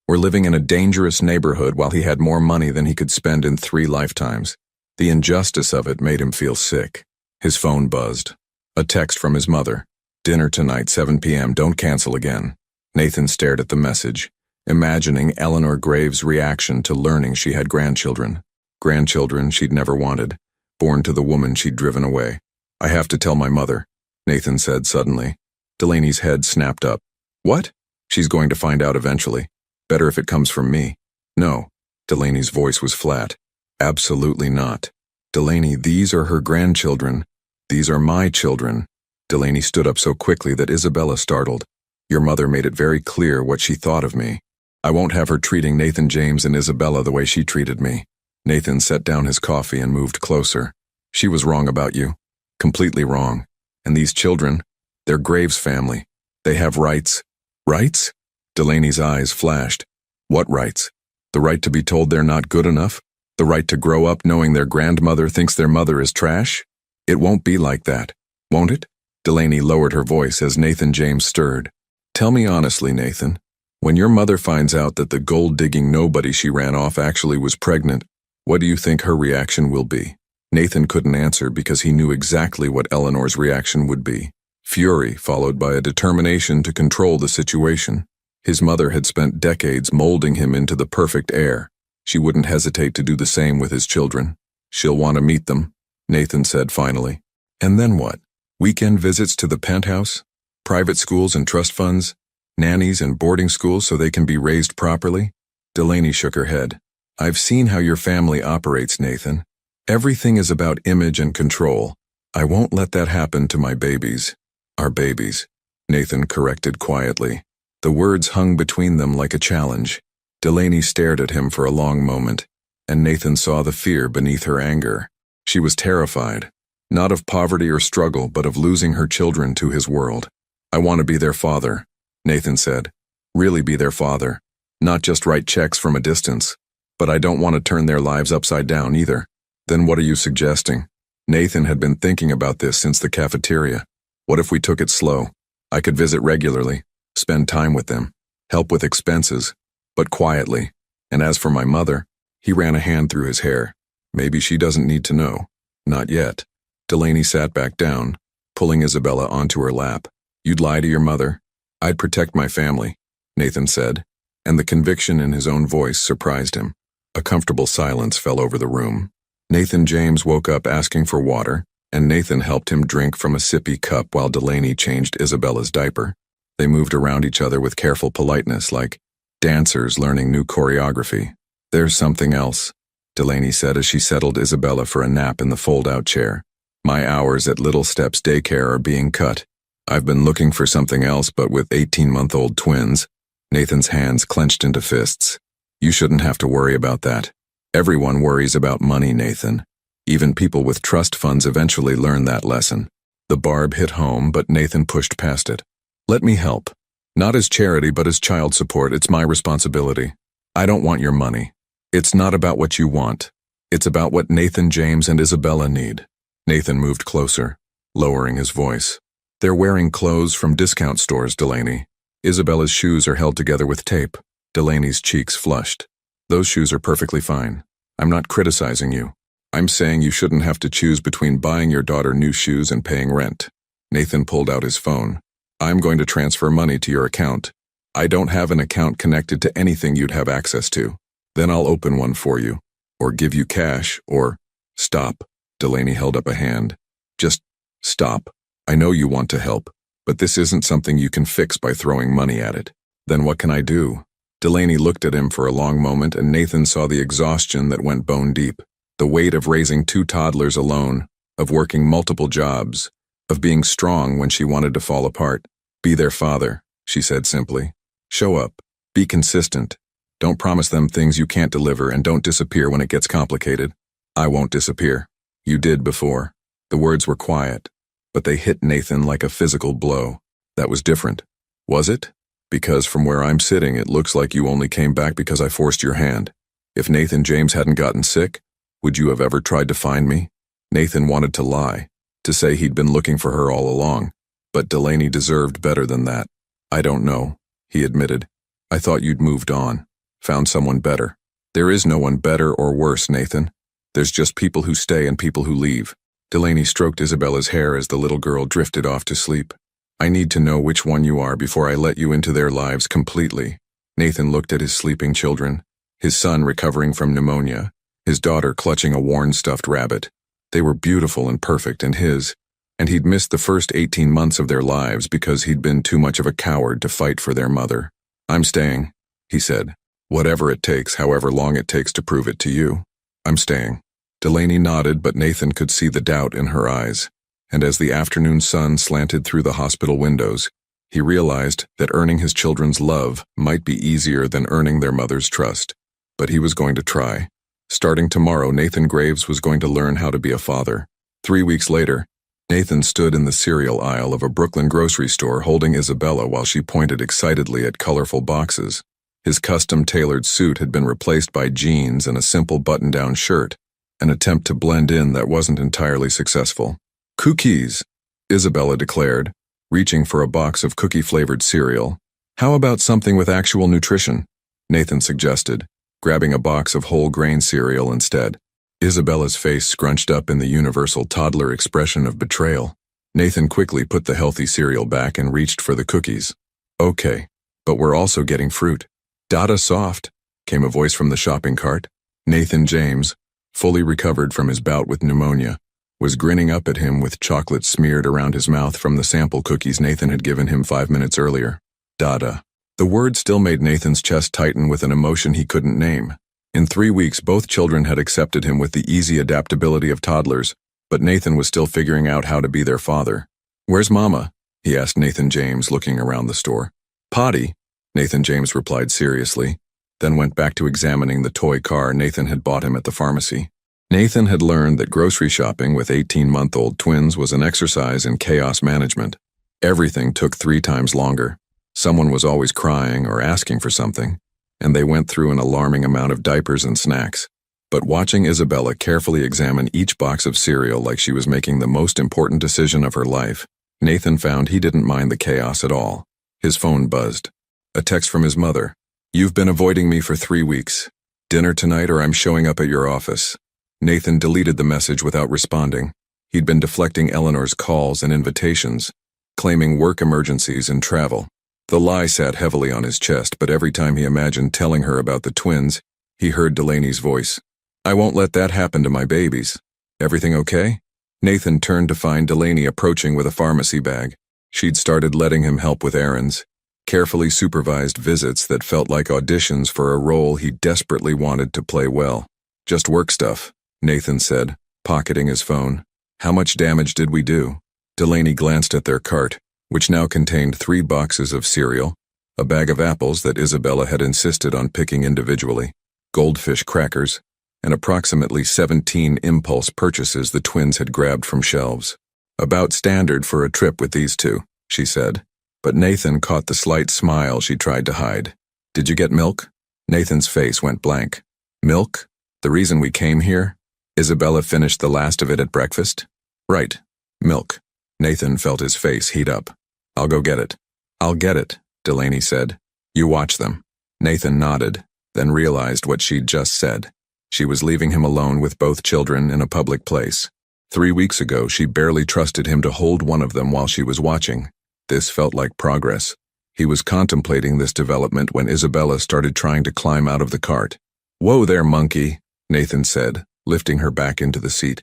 A: were living in a dangerous neighborhood while he had more money than he could spend in 3 lifetimes. The injustice of it made him feel sick. His phone buzzed. A text from his mother. Dinner tonight, 7 p.m., don't cancel again. Nathan stared at the message, imagining Eleanor Graves' reaction to learning she had grandchildren. Grandchildren she'd never wanted, born to the woman she'd driven away. I have to tell my mother, Nathan said suddenly. Delaney's head snapped up. What? She's going to find out eventually. Better if it comes from me. No. Delaney's voice was flat. Absolutely not. Delaney, these are her grandchildren. These are my children. Delaney stood up so quickly that Isabella startled. Your mother made it very clear what she thought of me. I won't have her treating Nathan James and Isabella the way she treated me. Nathan set down his coffee and moved closer. She was wrong about you. Completely wrong. And these children, they're Graves' family. They have rights. Rights? Delaney's eyes flashed. What rights? The right to be told they're not good enough? The right to grow up knowing their grandmother thinks their mother is trash? It won't be like that, won't it? Delaney lowered her voice as Nathan James stirred. Tell me honestly, Nathan, when your mother finds out that the gold-digging nobody she ran off actually was pregnant, what do you think her reaction will be? Nathan couldn't answer because he knew exactly what Eleanor's reaction would be. Fury, followed by a determination to control the situation. His mother had spent decades molding him into the perfect heir. She wouldn't hesitate to do the same with his children. She'll want to meet them, Nathan said finally. And then what? Weekend visits to the penthouse? Private schools and trust funds? Nannies and boarding schools so they can be raised properly? Delaney shook her head. I've seen how your family operates, Nathan. Everything is about image and control. I won't let that happen to my babies. Our babies, Nathan corrected quietly. The words hung between them like a challenge. Delaney stared at him for a long moment, and Nathan saw the fear beneath her anger. She was terrified, not of poverty or struggle, but of losing her children to his world. I want to be their father, Nathan said. Really be their father. Not just write checks from a distance. But I don't want to turn their lives upside down either. Then what are you suggesting? Nathan had been thinking about this since the cafeteria. What if we took it slow? I could visit regularly, spend time with them, help with expenses, but quietly. And as for my mother, he ran a hand through his hair. Maybe she doesn't need to know. Not yet. Delaney sat back down, pulling Isabella onto her lap. You'd lie to your mother? I'd protect my family, Nathan said, and the conviction in his own voice surprised him. A comfortable silence fell over the room. Nathan James woke up asking for water, and Nathan helped him drink from a sippy cup while Delaney changed Isabella's diaper. They moved around each other with careful politeness, like dancers learning new choreography. There's something else, Delaney said as she settled Isabella for a nap in the fold-out chair. My hours at Little Steps Daycare are being cut. I've been looking for something else, but with 18-month-old twins. Nathan's hands clenched into fists. You shouldn't have to worry about that. Everyone worries about money, Nathan. Even people with trust funds eventually learn that lesson. The barb hit home, but Nathan pushed past it. Let me help. Not as charity, but as child support. It's my responsibility. I don't want your money. It's not about what you want. It's about what Nathan James and Isabella need. Nathan moved closer, lowering his voice. They're wearing clothes from discount stores, Delaney. Isabella's shoes are held together with tape. Delaney's cheeks flushed. Those shoes are perfectly fine. I'm not criticizing you. I'm saying you shouldn't have to choose between buying your daughter new shoes and paying rent. Nathan pulled out his phone. I'm going to transfer money to your account. I don't have an account connected to anything you'd have access to. Then I'll open one for you. Or give you cash, or... Stop, Delaney held up a hand. Just stop. I know you want to help, but this isn't something you can fix by throwing money at it. Then what can I do? Delaney looked at him for a long moment, and Nathan saw the exhaustion that went bone deep. The weight of raising 2 toddlers alone, of working multiple jobs, of being strong when she wanted to fall apart. Be their father, she said simply. Show up. Be consistent. Don't promise them things you can't deliver, and don't disappear when it gets complicated. I won't disappear. You did before. The words were quiet, but they hit Nathan like a physical blow. That was different. Was it? Because from where I'm sitting, it looks like you only came back because I forced your hand. If Nathan James hadn't gotten sick, would you have ever tried to find me? Nathan wanted to lie, to say he'd been looking for her all along, but Delaney deserved better than that. I don't know, he admitted. I thought you'd moved on, found someone better. There is no one better or worse, Nathan. There's just people who stay and people who leave. Delaney stroked Isabella's hair as the little girl drifted off to sleep. I need to know which one you are before I let you into their lives completely. Nathan looked at his sleeping children, his son recovering from pneumonia, his daughter clutching a worn stuffed rabbit. They were beautiful and perfect, and he'd missed the first 18 months of their lives because he'd been too much of a coward to fight for their mother. I'm staying, he said. Whatever it takes, however long it takes to prove it to you. I'm staying. Delaney nodded, but Nathan could see the doubt in her eyes. And as the afternoon sun slanted through the hospital windows, he realized that earning his children's love might be easier than earning their mother's trust. But he was going to try. Starting tomorrow, Nathan Graves was going to learn how to be a father. 3 weeks later, Nathan stood in the cereal aisle of a Brooklyn grocery store holding Isabella while she pointed excitedly at colorful boxes. His custom-tailored suit had been replaced by jeans and a simple button-down shirt, an attempt to blend in that wasn't entirely successful. Cookies, Isabella declared, reaching for a box of cookie-flavored cereal. How about something with actual nutrition? Nathan suggested, grabbing a box of whole grain cereal instead. Isabella's face scrunched up in the universal toddler expression of betrayal. Nathan quickly put the healthy cereal back and reached for the cookies. Okay, but we're also getting fruit. Dada soft, came a voice from the shopping cart. Nathan James, fully recovered from his bout with pneumonia, was grinning up at him with chocolate smeared around his mouth from the sample cookies Nathan had given him 5 minutes earlier. Dada. The word still made Nathan's chest tighten with an emotion he couldn't name. In 3 weeks, both children had accepted him with the easy adaptability of toddlers, but Nathan was still figuring out how to be their father. Where's Mama? He asked Nathan James, looking around the store. Potty, Nathan James replied seriously, then went back to examining the toy car Nathan had bought him at the pharmacy. Nathan had learned that grocery shopping with 18-month-old twins was an exercise in chaos management. Everything took 3 times longer. Someone was always crying or asking for something, and they went through an alarming amount of diapers and snacks. But watching Isabella carefully examine each box of cereal like she was making the most important decision of her life, Nathan found he didn't mind the chaos at all. His phone buzzed. A text from his mother. You've been avoiding me for 3 weeks. Dinner tonight or I'm showing up at your office. Nathan deleted the message without responding. He'd been deflecting Eleanor's calls and invitations, claiming work emergencies and travel. The lie sat heavily on his chest, but every time he imagined telling her about the twins, he heard Delaney's voice. I won't let that happen to my babies. Everything okay? Nathan turned to find Delaney approaching with a pharmacy bag. She'd started letting him help with errands, carefully supervised visits that felt like auditions for a role he desperately wanted to play well. Just work stuff, Nathan said, pocketing his phone. How much damage did we do? Delaney glanced at their cart, which now contained 3 boxes of cereal, a bag of apples that Isabella had insisted on picking individually, goldfish crackers, and approximately 17 impulse purchases the twins had grabbed from shelves. About standard for a trip with these two, she said, but Nathan caught the slight smile she tried to hide. Did you get milk? Nathan's face went blank. Milk? The reason we came here? Isabella finished the last of it at breakfast? Right, milk. Nathan felt his face heat up. I'll go get it. I'll get it, Delaney said. You watch them. Nathan nodded, then realized what she'd just said. She was leaving him alone with both children in a public place. 3 weeks ago, she barely trusted him to hold one of them while she was watching. This felt like progress. He was contemplating this development when Isabella started trying to climb out of the cart. Whoa there, monkey, Nathan said, lifting her back into the seat.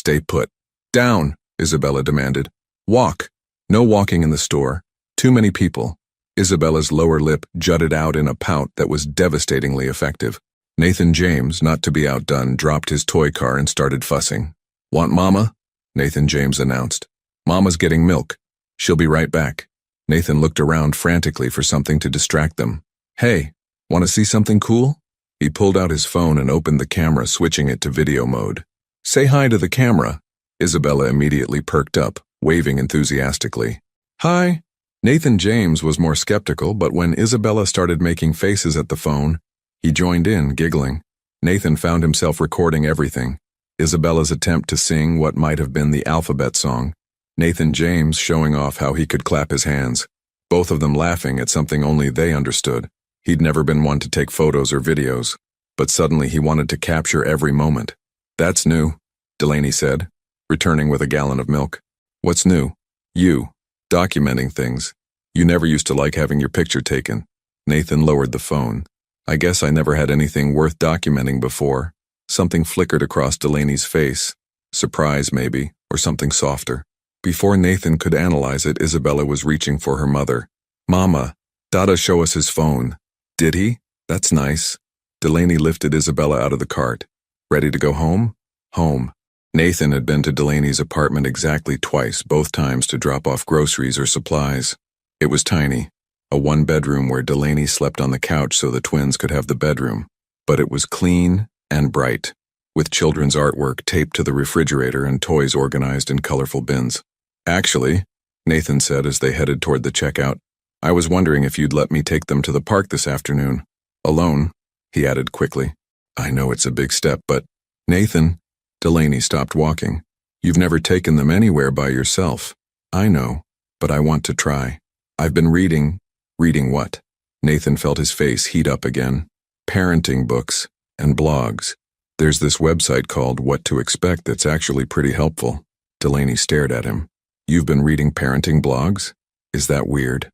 A: Stay put. Down, Isabella demanded. Walk. No walking in the store. Too many people. Isabella's lower lip jutted out in a pout that was devastatingly effective. Nathan James, not to be outdone, dropped his toy car and started fussing. Want Mama? Nathan James announced. Mama's getting milk. She'll be right back. Nathan looked around frantically for something to distract them. Hey, want to see something cool? He pulled out his phone and opened the camera, switching it to video mode. Say hi to the camera. Isabella immediately perked up, waving enthusiastically. Hi. Nathan James was more skeptical, but when Isabella started making faces at the phone, he joined in, giggling. Nathan found himself recording everything. Isabella's attempt to sing what might have been the alphabet song. Nathan James showing off how he could clap his hands. Both of them laughing at something only they understood. He'd never been one to take photos or videos, but suddenly he wanted to capture every moment. That's new, Delaney said, returning with a gallon of milk. What's new? You. Documenting things. You never used to like having your picture taken. Nathan lowered the phone. I guess I never had anything worth documenting before. Something flickered across Delaney's face. Surprise, maybe, or something softer. Before Nathan could analyze it, Isabella was reaching for her mother. Mama, Dada show us his phone. Did he? That's nice. Delaney lifted Isabella out of the cart. Ready to go home? Home. Nathan had been to Delaney's apartment exactly twice, both times to drop off groceries or supplies. It was tiny, a one-bedroom where Delaney slept on the couch so the twins could have the bedroom. But it was clean and bright, with children's artwork taped to the refrigerator and toys organized in colorful bins. Actually, Nathan said as they headed toward the checkout, I was wondering if you'd let me take them to the park this afternoon. Alone, he added quickly. I know it's a big step, but Nathan, Delaney stopped walking. You've never taken them anywhere by yourself. I know, but I want to try. I've been reading. Reading what? Nathan felt his face heat up again. Parenting books and blogs. There's this website called What to Expect that's actually pretty helpful. Delaney stared at him. You've been reading parenting blogs? Is that weird?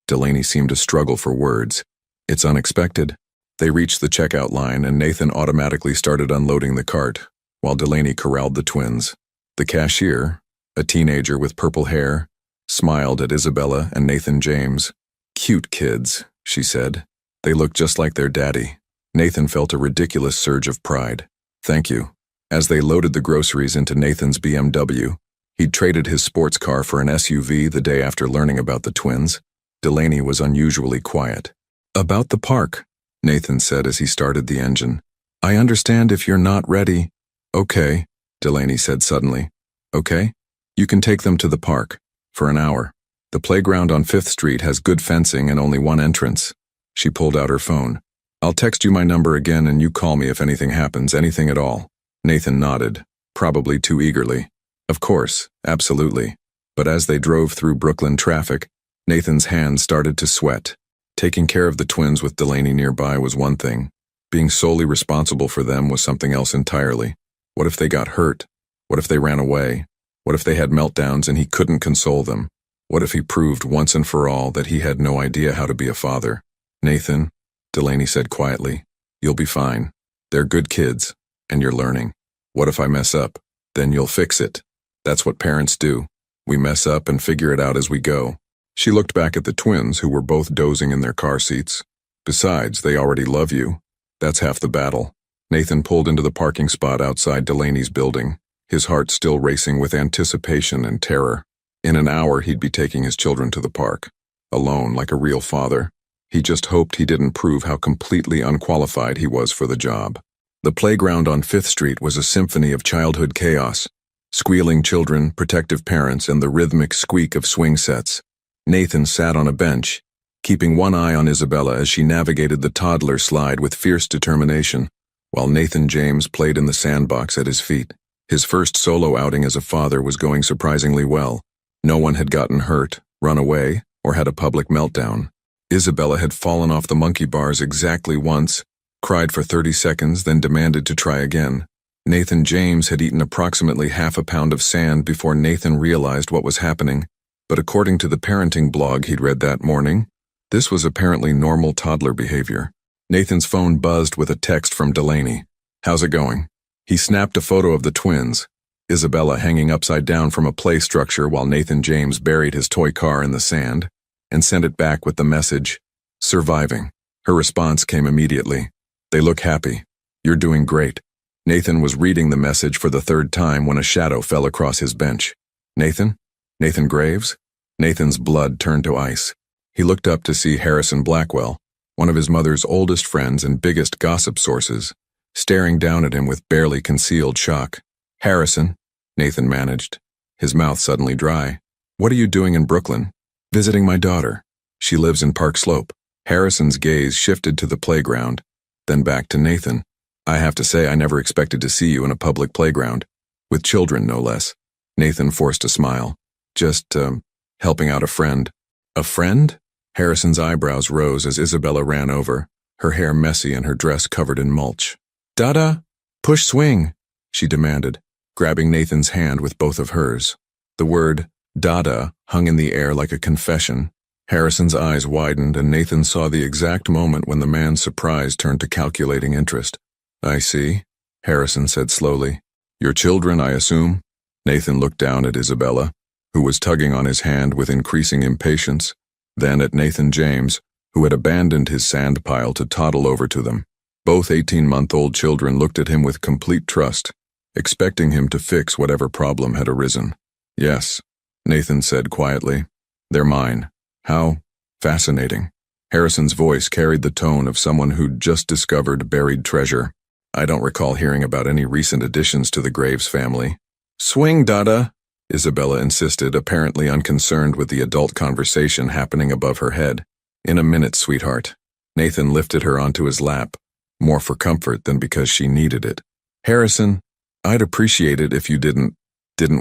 A: Delaney seemed to struggle for words. It's unexpected. They reached the checkout line and Nathan automatically started unloading the cart, while Delaney corralled the twins. The cashier, a teenager with purple hair, smiled at Isabella and Nathan James. Cute kids, she said. They look just like their daddy. Nathan felt a ridiculous surge of pride. Thank you. As they loaded the groceries into Nathan's BMW, he'd traded his sports car for an SUV the day after learning about the twins. Delaney was unusually quiet. About the park, Nathan said as he started the engine. I understand if you're not ready. Okay, Delaney said suddenly. Okay? You can take them to the park. For an hour. The playground on 5th Street has good fencing and only one entrance. She pulled out her phone. I'll text you my number again and you call me if anything happens, anything at all. Nathan nodded, probably too eagerly. Of course, absolutely. But as they drove through Brooklyn traffic, Nathan's hands started to sweat. Taking care of the twins with Delaney nearby was one thing. Being solely responsible for them was something else entirely. What if they got hurt? What if they ran away? What if they had meltdowns and he couldn't console them? What if he proved once and for all that he had no idea how to be a father? Nathan, Delaney said quietly, you'll be fine. They're good kids, and you're learning. What if I mess up? Then you'll fix it. That's what parents do. We mess up and figure it out as we go. She looked back at the twins who were both dozing in their car seats. Besides, they already love you. That's half the battle. Nathan pulled into the parking spot outside Delaney's building, his heart still racing with anticipation and terror. In an hour, he'd be taking his children to the park. Alone, like a real father. He just hoped he didn't prove how completely unqualified he was for the job. The playground on 5th Street was a symphony of childhood chaos. Squealing children, protective parents, and the rhythmic squeak of swing sets. Nathan sat on a bench, keeping one eye on Isabella as she navigated the toddler slide with fierce determination, while Nathan James played in the sandbox at his feet. His first solo outing as a father was going surprisingly well. No one had gotten hurt, run away, or had a public meltdown. Isabella had fallen off the monkey bars exactly once, cried for 30 seconds, then demanded to try again. Nathan James had eaten approximately half a pound of sand before Nathan realized what was happening, but according to the parenting blog he'd read that morning, this was apparently normal toddler behavior. Nathan's phone buzzed with a text from Delaney. How's it going? He snapped a photo of the twins, Isabella hanging upside down from a play structure while Nathan James buried his toy car in the sand and sent it back with the message, "Surviving." Her response came immediately. "They look happy. You're doing great." Nathan was reading the message for the third time when a shadow fell across his bench. "Nathan? Nathan Graves?" Nathan's blood turned to ice. He looked up to see Harrison Blackwell, one of his mother's oldest friends and biggest gossip sources, staring down at him with barely concealed shock. "Harrison," Nathan managed, his mouth suddenly dry. "What are you doing in Brooklyn?" "Visiting my daughter. She lives in Park Slope." Harrison's gaze shifted to the playground, then back to Nathan. "I have to say I never expected to see you in a public playground. With children, no less." Nathan forced a smile. "Just, helping out a friend." "A friend?" Harrison's eyebrows rose as Isabella ran over, her hair messy and her dress covered in mulch. "Dada, push swing," she demanded, grabbing Nathan's hand with both of hers. The word, "Dada," hung in the air like a confession. Harrison's eyes widened and Nathan saw the exact moment when the man's surprise turned to calculating interest. "I see," Harrison said slowly. "Your children, I assume?" Nathan looked down at Isabella, who was tugging on his hand with increasing impatience, then at Nathan James, who had abandoned his sand pile to toddle over to them. Both 18-month-old children looked at him with complete trust, expecting him to fix whatever problem had arisen. "Yes," Nathan said quietly. "They're mine." "How fascinating." Harrison's voice carried the tone of someone who'd just discovered buried treasure. "I don't recall hearing about any recent additions to the Graves family." "Swing, Dada," Isabella insisted, apparently unconcerned with the adult conversation happening above her head. "In a minute, sweetheart." Nathan lifted her onto his lap, more for comfort than because she needed it. "Harrison, I'd appreciate it if you didn't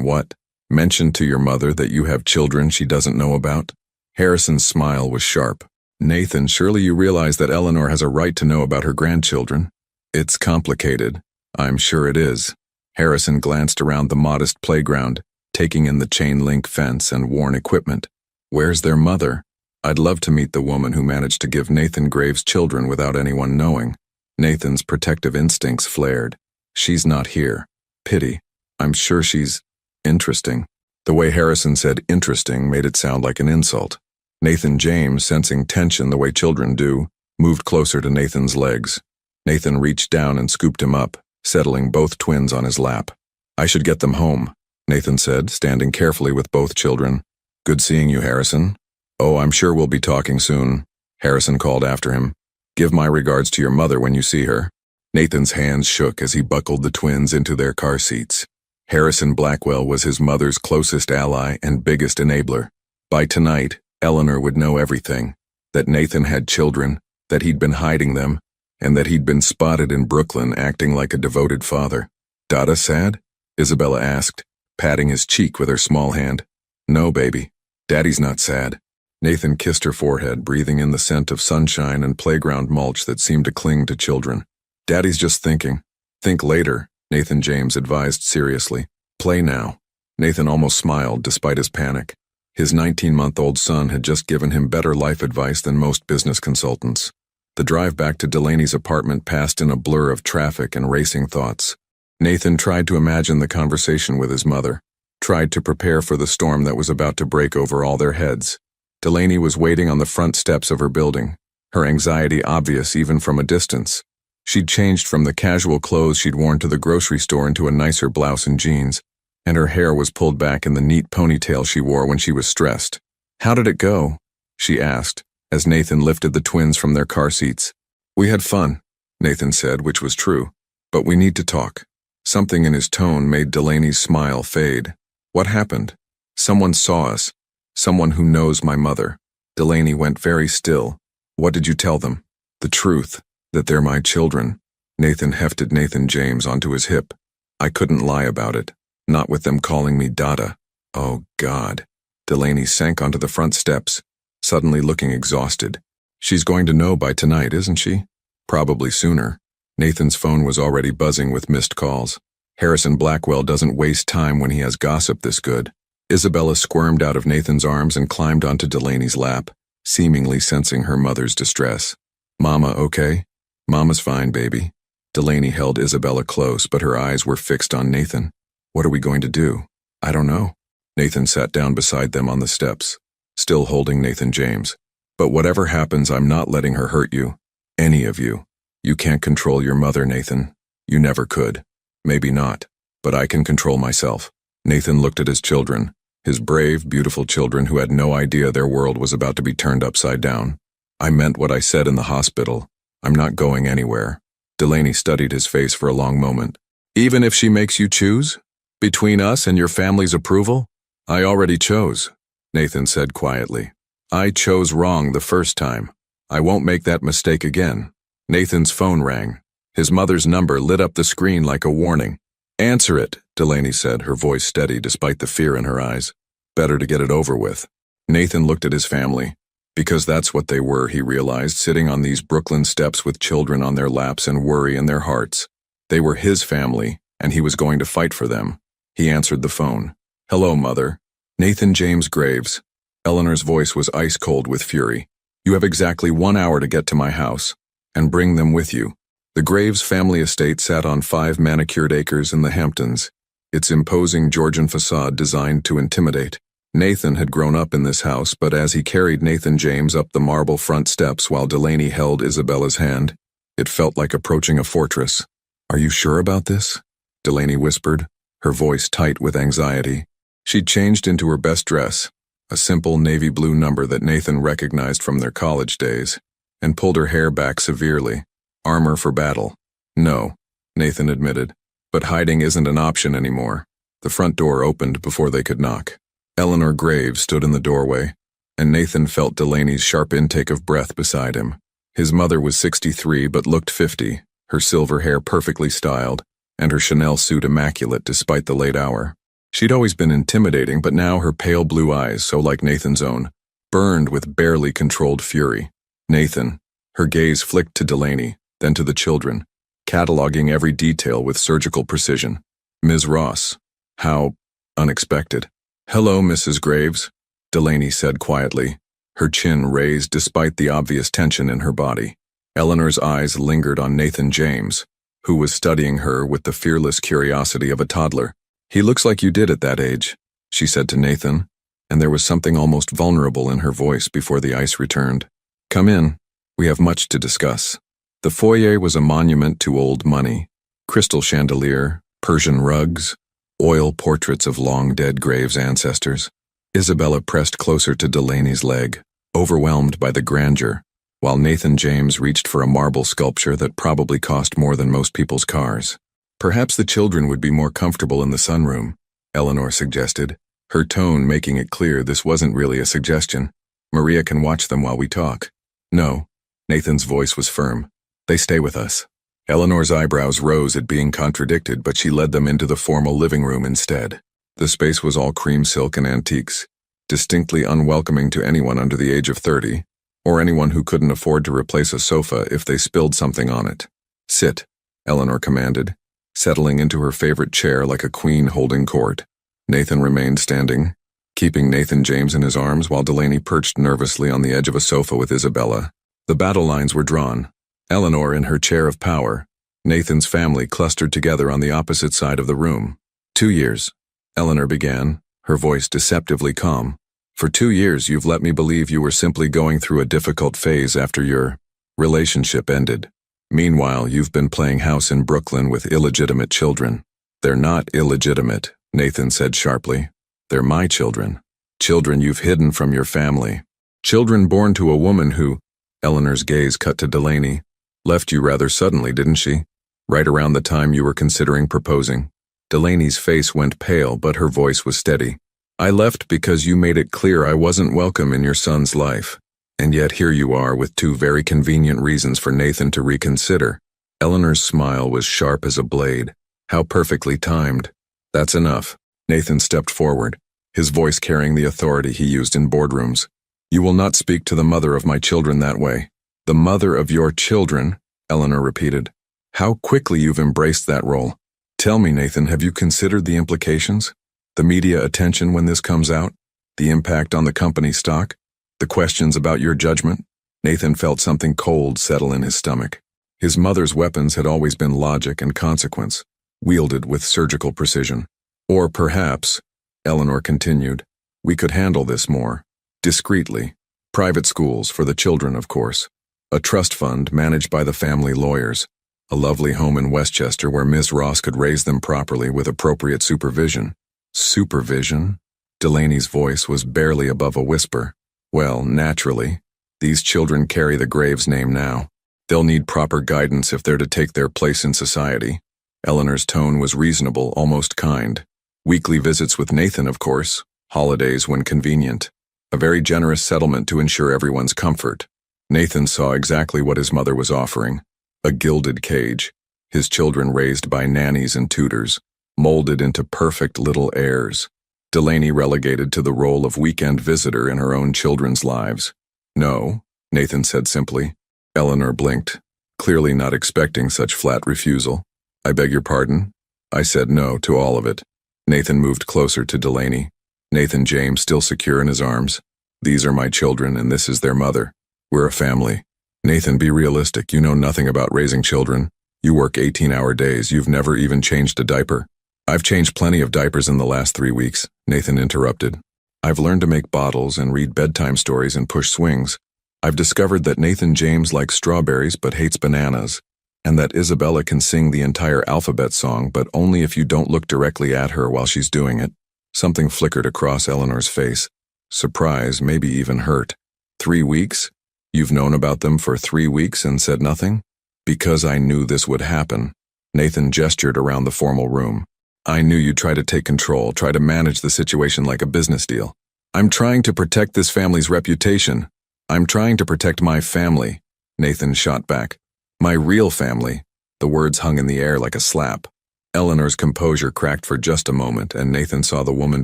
A: what? Mention to your mother that you have children she doesn't know about?" Harrison's smile was sharp. "Nathan, surely you realize that Eleanor has a right to know about her grandchildren." "It's complicated." "I'm sure it is." Harrison glanced around the modest playground, taking in the chain-link fence and worn equipment. "Where's their mother? I'd love to meet the woman who managed to give Nathan Graves children without anyone knowing." Nathan's protective instincts flared. "She's not here. Pity. I'm sure she's interesting." The way Harrison said interesting made it sound like an insult. Nathan James, sensing tension the way children do, moved closer to Nathan's legs. Nathan reached down and scooped him up, settling both twins on his lap. "I should get them home," Nathan said, standing carefully with both children. "Good seeing you, Harrison." "Oh, I'm sure we'll be talking soon," Harrison called after him. "Give my regards to your mother when you see her." Nathan's hands shook as he buckled the twins into their car seats. Harrison Blackwell was his mother's closest ally and biggest enabler. By tonight, Eleanor would know everything, that Nathan had children, that he'd been hiding them, and that he'd been spotted in Brooklyn acting like a devoted father. "Dada sad?" Isabella asked, patting his cheek with her small hand. "No, baby. Daddy's not sad." Nathan kissed her forehead, breathing in the scent of sunshine and playground mulch that seemed to cling to children. "Daddy's just thinking." "Think later," Nathan James advised seriously. "Play now." Nathan almost smiled despite his panic. His 19-month-old son had just given him better life advice than most business consultants. The drive back to Delaney's apartment passed in a blur of traffic and racing thoughts. Nathan tried to imagine the conversation with his mother, tried to prepare for the storm that was about to break over all their heads. Delaney was waiting on the front steps of her building, her anxiety obvious even from a distance. She'd changed from the casual clothes she'd worn to the grocery store into a nicer blouse and jeans, and her hair was pulled back in the neat ponytail she wore when she was stressed. "How did it go?" she asked, as Nathan lifted the twins from their car seats. "We had fun," Nathan said, which was true, "but we need to talk." Something in his tone made Delaney's smile fade. "What happened?" "Someone saw us. Someone who knows my mother." Delaney went very still. "What did you tell them?" "The truth, that they're my children." Nathan hefted Nathan James onto his hip. "I couldn't lie about it. Not with them calling me Dada." "Oh, God." Delaney sank onto the front steps, suddenly looking exhausted. "She's going to know by tonight, isn't she?" "Probably sooner." Nathan's phone was already buzzing with missed calls. Harrison Blackwell doesn't waste time when he has gossip this good. Isabella squirmed out of Nathan's arms and climbed onto Delaney's lap, seemingly sensing her mother's distress. "Mama okay?" "Mama's fine, baby." Delaney held Isabella close, but her eyes were fixed on Nathan. What are we going to do? I don't know. Nathan sat down beside them on the steps, still holding Nathan James. But whatever happens, I'm not letting her hurt you. Any of you. You can't control your mother, Nathan. You never could. Maybe not. But I can control myself. Nathan looked at his children, his brave, beautiful children who had no idea their world was about to be turned upside down. I meant what I said in the hospital. I'm not going anywhere. Delaney studied his face for a long moment. Even if she makes you choose? Between us and your family's approval? I already chose, Nathan said quietly. I chose wrong the first time. I won't make that mistake again. Nathan's phone rang. His mother's number lit up the screen like a warning. Answer it, Delaney said, her voice steady despite the fear in her eyes. Better to get it over with. Nathan looked at his family. Because that's what they were, he realized, sitting on these Brooklyn steps with children on their laps and worry in their hearts. They were his family, and he was going to fight for them. He answered the phone. Hello, Mother. Nathan James Graves. Eleanor's voice was ice cold with fury. You have exactly 1 hour to get to my house, and bring them with you. The Graves family estate sat on 5 manicured acres in the Hamptons, its imposing Georgian facade designed to intimidate. Nathan had grown up in this house, but as he carried Nathan James up the marble front steps while Delaney held Isabella's hand, it felt like approaching a fortress. Are you sure about this? Delaney whispered, her voice tight with anxiety. She'd changed into her best dress, a simple navy blue number that Nathan recognized from their college days, and pulled her hair back severely. Armor for battle. No, Nathan admitted, but hiding isn't an option anymore. The front door opened before they could knock. Eleanor Graves stood in the doorway, and Nathan felt Delaney's sharp intake of breath beside him. His mother was 63 but looked 50, her silver hair perfectly styled, and her Chanel suit immaculate despite the late hour. She'd always been intimidating, but now her pale blue eyes, so like Nathan's own, burned with barely controlled fury. Nathan. Her gaze flicked to Delaney, then to the children, cataloging every detail with surgical precision. Ms. Ross. How unexpected. Hello, Mrs. Graves, Delaney said quietly, her chin raised despite the obvious tension in her body. Eleanor's eyes lingered on Nathan James, who was studying her with the fearless curiosity of a toddler. He looks like you did at that age, she said to Nathan, and there was something almost vulnerable in her voice before the ice returned. Come in. We have much to discuss. The foyer was a monument to old money. Crystal chandelier, Persian rugs, oil portraits of long-dead Graves ancestors. Isabella pressed closer to Delaney's leg, overwhelmed by the grandeur, while Nathan James reached for a marble sculpture that probably cost more than most people's cars. Perhaps the children would be more comfortable in the sunroom, Eleanor suggested, her tone making it clear this wasn't really a suggestion. Maria can watch them while we talk. No, Nathan's voice was firm. They stay with us. Eleanor's eyebrows rose at being contradicted, but she led them into the formal living room instead. The space was all cream silk and antiques, distinctly unwelcoming to anyone under the age of 30, or anyone who couldn't afford to replace a sofa if they spilled something on it. Sit, Eleanor commanded, settling into her favorite chair like a queen holding court. Nathan remained standing, keeping Nathan James in his arms while Delaney perched nervously on the edge of a sofa with Isabella. The battle lines were drawn. Eleanor in her chair of power, Nathan's family clustered together on the opposite side of the room. 2 years, Eleanor began, her voice deceptively calm. For 2 years you've let me believe you were simply going through a difficult phase after your relationship ended. Meanwhile, you've been playing house in Brooklyn with illegitimate children. They're not illegitimate, Nathan said sharply. They're my children. Children you've hidden from your family. Children born to a woman who, Eleanor's gaze cut to Delaney, left you rather suddenly, didn't she? Right around the time you were considering proposing. Delaney's face went pale, but her voice was steady. I left because you made it clear I wasn't welcome in your son's life. And yet here you are with 2 very convenient reasons for Nathan to reconsider. Eleanor's smile was sharp as a blade. How perfectly timed. That's enough. Nathan stepped forward, his voice carrying the authority he used in boardrooms. You will not speak to the mother of my children that way. The mother of your children, Eleanor repeated. How quickly you've embraced that role. Tell me, Nathan, have you considered the implications? The media attention when this comes out? The impact on the company stock? The questions about your judgment? Nathan felt something cold settle in his stomach. His mother's weapons had always been logic and consequence, wielded with surgical precision. Or perhaps, Eleanor continued, we could handle this more discreetly. Private schools for the children, of course. A trust fund managed by the family lawyers. A lovely home in Westchester where Miss Ross could raise them properly with appropriate supervision. Supervision? Delaney's voice was barely above a whisper. Well, naturally. These children carry the Graves name now. They'll need proper guidance if they're to take their place in society. Eleanor's tone was reasonable, almost kind. Weekly visits with Nathan, of course. Holidays when convenient. A very generous settlement to ensure everyone's comfort. Nathan saw exactly what his mother was offering. A gilded cage. His children raised by nannies and tutors. Molded into perfect little heirs. Delaney relegated to the role of weekend visitor in her own children's lives. No, Nathan said simply. Eleanor blinked, clearly not expecting such flat refusal. I beg your pardon? I said no to all of it. Nathan moved closer to Delaney. Nathan James still secure in his arms. These are my children and this is their mother. We're a family. Nathan, be realistic. You know nothing about raising children. You work 18-hour days. You've never even changed a diaper. I've changed plenty of diapers in the last 3 weeks, Nathan interrupted. I've learned to make bottles and read bedtime stories and push swings. I've discovered that Nathan James likes strawberries but hates bananas, and that Isabella can sing the entire alphabet song but only if you don't look directly at her while she's doing it. Something flickered across Eleanor's face. Surprise, maybe even hurt. 3 weeks? You've known about them for 3 weeks and said nothing? Because I knew this would happen. Nathan gestured around the formal room. I knew you'd try to take control, try to manage the situation like a business deal. I'm trying to protect this family's reputation. I'm trying to protect my family, Nathan shot back. My real family. The words hung in the air like a slap. Eleanor's composure cracked for just a moment, and Nathan saw the woman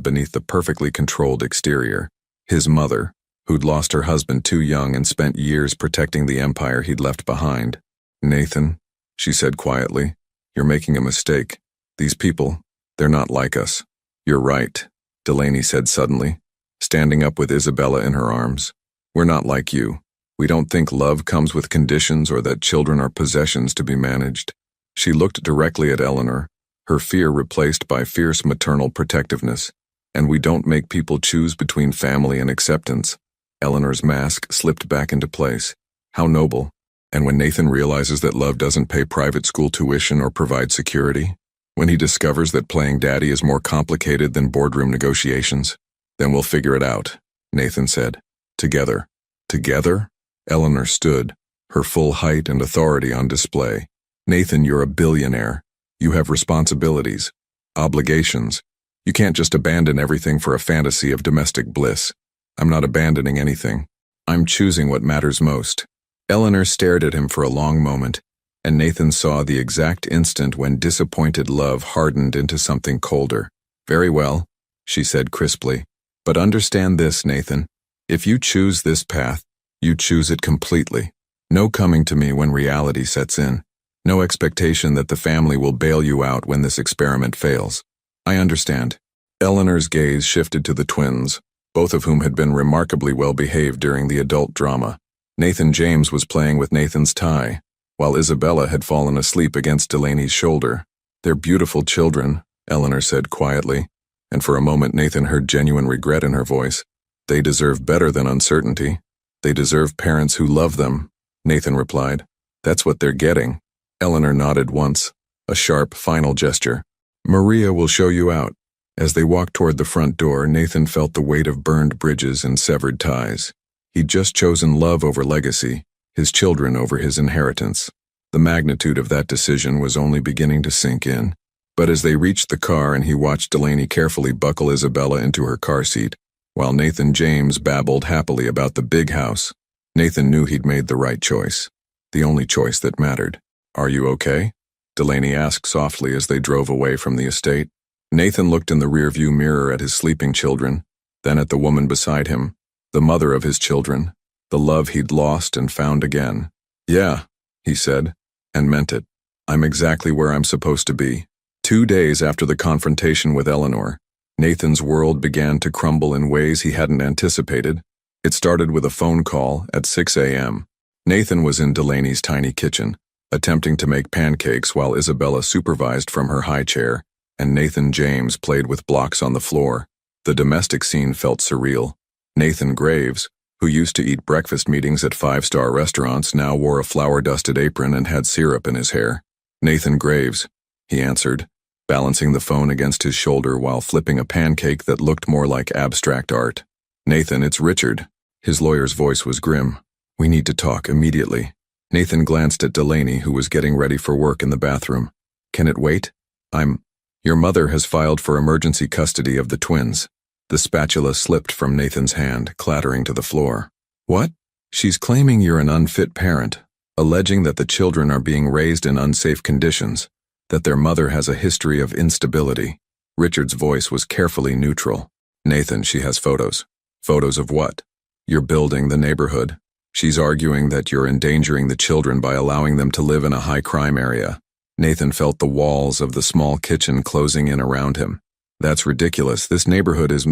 A: beneath the perfectly controlled exterior. His mother, who'd lost her husband too young and spent years protecting the empire he'd left behind. Nathan, she said quietly, you're making a mistake. These people, they're not like us. You're right, Delaney said suddenly, standing up with Isabella in her arms. We're not like you. We don't think love comes with conditions or that children are possessions to be managed. She looked directly at Eleanor, her fear replaced by fierce maternal protectiveness. And we don't make people choose between family and acceptance. Eleanor's mask slipped back into place. How noble. And when Nathan realizes that love doesn't pay private school tuition or provide security, when he discovers that playing daddy is more complicated than boardroom negotiations, then we'll figure it out, Nathan said. Together. Together? Eleanor stood, her full height and authority on display. Nathan, you're a billionaire. You have responsibilities, obligations. You can't just abandon everything for a fantasy of domestic bliss. I'm not abandoning anything. I'm choosing what matters most. Eleanor stared at him for a long moment, and Nathan saw the exact instant when disappointed love hardened into something colder. Very well, she said crisply. But understand this, Nathan. If you choose this path, you choose it completely. No coming to me when reality sets in. No expectation that the family will bail you out when this experiment fails. I understand. Eleanor's gaze shifted to the twins, both of whom had been remarkably well behaved during the adult drama. Nathan James was playing with Nathan's tie, while Isabella had fallen asleep against Delaney's shoulder. They're beautiful children, Eleanor said quietly, and for a moment Nathan heard genuine regret in her voice. They deserve better than uncertainty. They deserve parents who love them, Nathan replied. That's what they're getting. Eleanor nodded once, a sharp, final gesture. Maria will show you out. As they walked toward the front door, Nathan felt the weight of burned bridges and severed ties. He'd just chosen love over legacy, his children over his inheritance. The magnitude of that decision was only beginning to sink in. But as they reached the car and he watched Delaney carefully buckle Isabella into her car seat, while Nathan James babbled happily about the big house, Nathan knew he'd made the right choice. The only choice that mattered. Are you okay? Delaney asked softly as they drove away from the estate. Nathan looked in the rearview mirror at his sleeping children, then at the woman beside him, the mother of his children, the love he'd lost and found again. Yeah, he said, and meant it. I'm exactly where I'm supposed to be. 2 days after the confrontation with Eleanor, Nathan's world began to crumble in ways he hadn't anticipated. It started with a phone call at 6 a.m. Nathan was in Delaney's tiny kitchen, attempting to make pancakes while Isabella supervised from her high chair, and Nathan James played with blocks on the floor. The domestic scene felt surreal. Nathan Graves, who used to eat breakfast meetings at five-star restaurants, now wore a flour-dusted apron and had syrup in his hair. "Nathan Graves," he answered, balancing the phone against his shoulder while flipping a pancake that looked more like abstract art. "Nathan, it's Richard." His lawyer's voice was grim. "We need to talk immediately." Nathan glanced at Delaney, who was getting ready for work in the bathroom. "Can it wait? Your mother has filed for emergency custody of the twins." The spatula slipped from Nathan's hand, clattering to the floor. "What?" "She's claiming you're an unfit parent, alleging that the children are being raised in unsafe conditions, that their mother has a history of instability." Richard's voice was carefully neutral. "Nathan, she has photos." "Photos of what?" "You're building the neighborhood. She's arguing that you're endangering the children by allowing them to live in a high-crime area." Nathan felt the walls of the small kitchen closing in around him. "That's ridiculous. This neighborhood is—"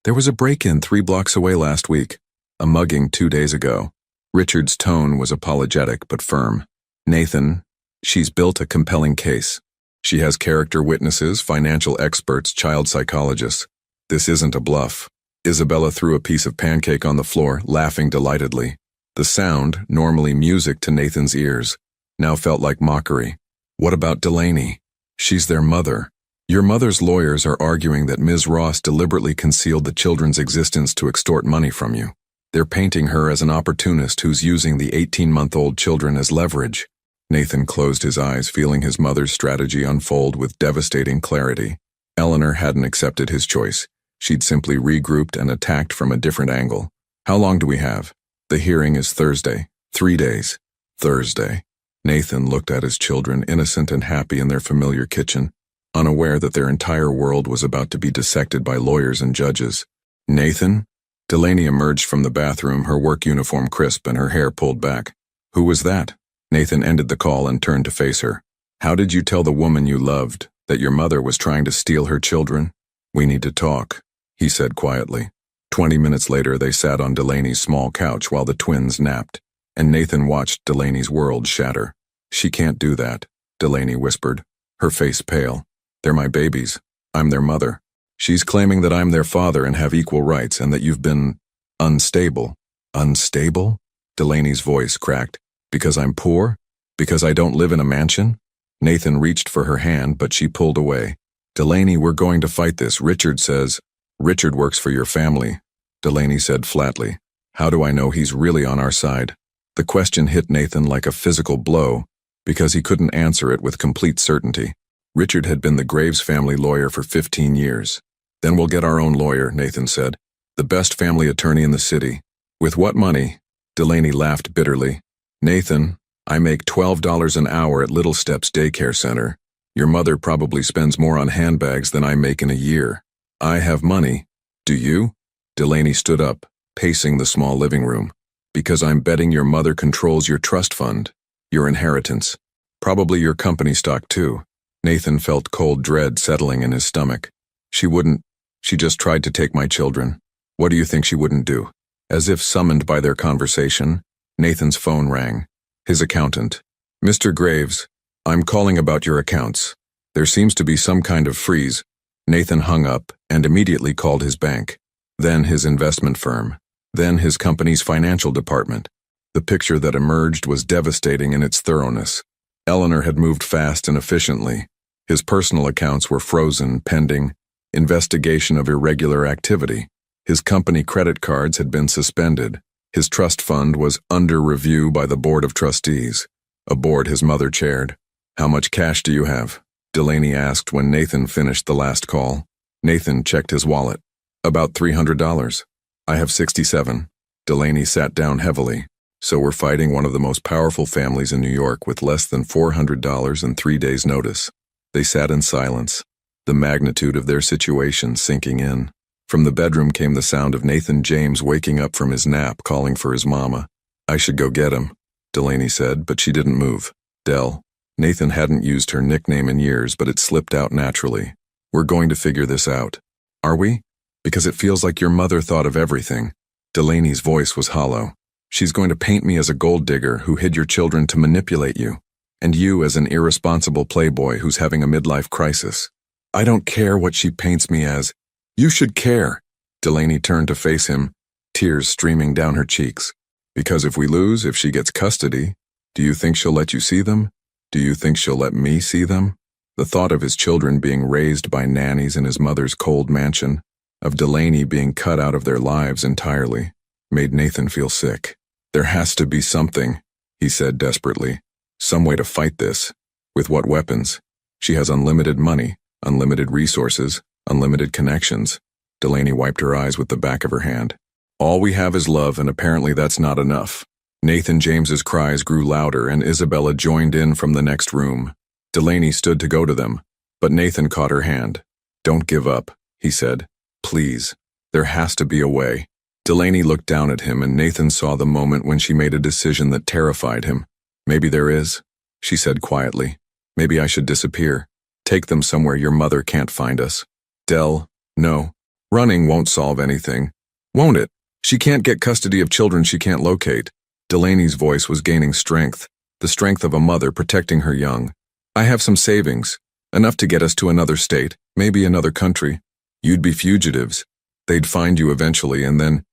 A: "There was a break-in 3 blocks away last week. A mugging 2 days ago." Richard's tone was apologetic but firm. "Nathan, she's built a compelling case. She has character witnesses, financial experts, child psychologists. This isn't a bluff." Isabella threw a piece of pancake on the floor, laughing delightedly. The sound, normally music to Nathan's ears, now felt like mockery. "What about Delaney? She's their mother. Your mother's lawyers are arguing that Ms. Ross deliberately concealed the children's existence to extort money from you. They're painting her as an opportunist who's using the 18-month-old children as leverage." Nathan closed his eyes, feeling his mother's strategy unfold with devastating clarity. Eleanor hadn't accepted his choice. She'd simply regrouped and attacked from a different angle. "How long do we have?" "The hearing is Thursday. 3 days." "Thursday." Nathan looked at his children, innocent and happy in their familiar kitchen, unaware that their entire world was about to be dissected by lawyers and judges. "Nathan?" Delaney emerged from the bathroom, her work uniform crisp and her hair pulled back. "Who was that?" Nathan ended the call and turned to face her. "How did you tell the woman you loved that your mother was trying to steal her children?" "We need to talk," he said quietly. 20 minutes later, they sat on Delaney's small couch while the twins napped, and Nathan watched Delaney's world shatter. "She can't do that," Delaney whispered, her face pale. "They're my babies. I'm their mother. She's claiming that I'm their father and have equal rights and that you've been unstable." "Unstable?" Delaney's voice cracked. "Because I'm poor? Because I don't live in a mansion?" Nathan reached for her hand, but she pulled away. "Delaney, we're going to fight this. Richard says—" "Richard works for your family," Delaney said flatly. "How do I know he's really on our side?" The question hit Nathan like a physical blow, because he couldn't answer it with complete certainty. Richard had been the Graves family lawyer for 15 years. "Then we'll get our own lawyer," Nathan said. "The best family attorney in the city." "With what money?" Delaney laughed bitterly. "Nathan, I make $12 an hour at Little Steps Daycare Center. Your mother probably spends more on handbags than I make in a year. I have money. Do you?" Delaney stood up, pacing the small living room. "Because I'm betting your mother controls your trust fund, your inheritance. Probably your company stock too." Nathan felt cold dread settling in his stomach. She just tried to take my children. What do you think she wouldn't do?" As if summoned by their conversation, Nathan's phone rang. His accountant. "Mr. Graves, I'm calling about your accounts. There seems to be some kind of freeze." Nathan hung up and immediately called his bank, then his investment firm, then his company's financial department. The picture that emerged was devastating in its thoroughness. Eleanor had moved fast and efficiently. His personal accounts were frozen pending investigation of irregular activity. His company credit cards had been suspended. His trust fund was under review by the Board of Trustees, a board his mother chaired. "How much cash do you have?" Delaney asked when Nathan finished the last call. Nathan checked his wallet. "About $300. I have 67. Delaney sat down heavily. "So we're fighting one of the most powerful families in New York with less than $400 and 3 days' notice." They sat in silence, the magnitude of their situation sinking in. From the bedroom came the sound of Nathan James waking up from his nap, calling for his mama. "I should go get him," Delaney said, but she didn't move. "Del." Nathan hadn't used her nickname in years, but it slipped out naturally. "We're going to figure this out." "Are we? Because it feels like your mother thought of everything." Delaney's voice was hollow. "She's going to paint me as a gold digger who hid your children to manipulate you, and you as an irresponsible playboy who's having a midlife crisis." I don't care what she paints me as. You should care. Delaney turned to face him, tears streaming down her cheeks. Because if we lose, if she gets custody, do you think she'll let you see them? Do you think she'll let me see them? The thought of his children being raised by nannies in his mother's cold mansion, of Delaney being cut out of their lives entirely, made Nathan feel sick. There has to be something, he said desperately. Some way to fight this. With what weapons? She has unlimited money, unlimited resources, unlimited connections. Delaney wiped her eyes with the back of her hand. All we have is love, and apparently that's not enough. Nathan James's cries grew louder, and Isabella joined in from the next room. Delaney stood to go to them, but Nathan caught her hand. Don't give up, he said. Please. There has to be a way. Delaney looked down at him, and Nathan saw the moment when she made a decision that terrified him. Maybe there is, she said quietly. Maybe I should disappear. Take them somewhere your mother can't find us. Del, no. Running won't solve anything. Won't it? She can't get custody of children she can't locate. Delaney's voice was gaining strength, the strength of a mother protecting her young. I have some savings, enough to get us to another state, maybe another country. You'd be fugitives. They'd find you eventually, and then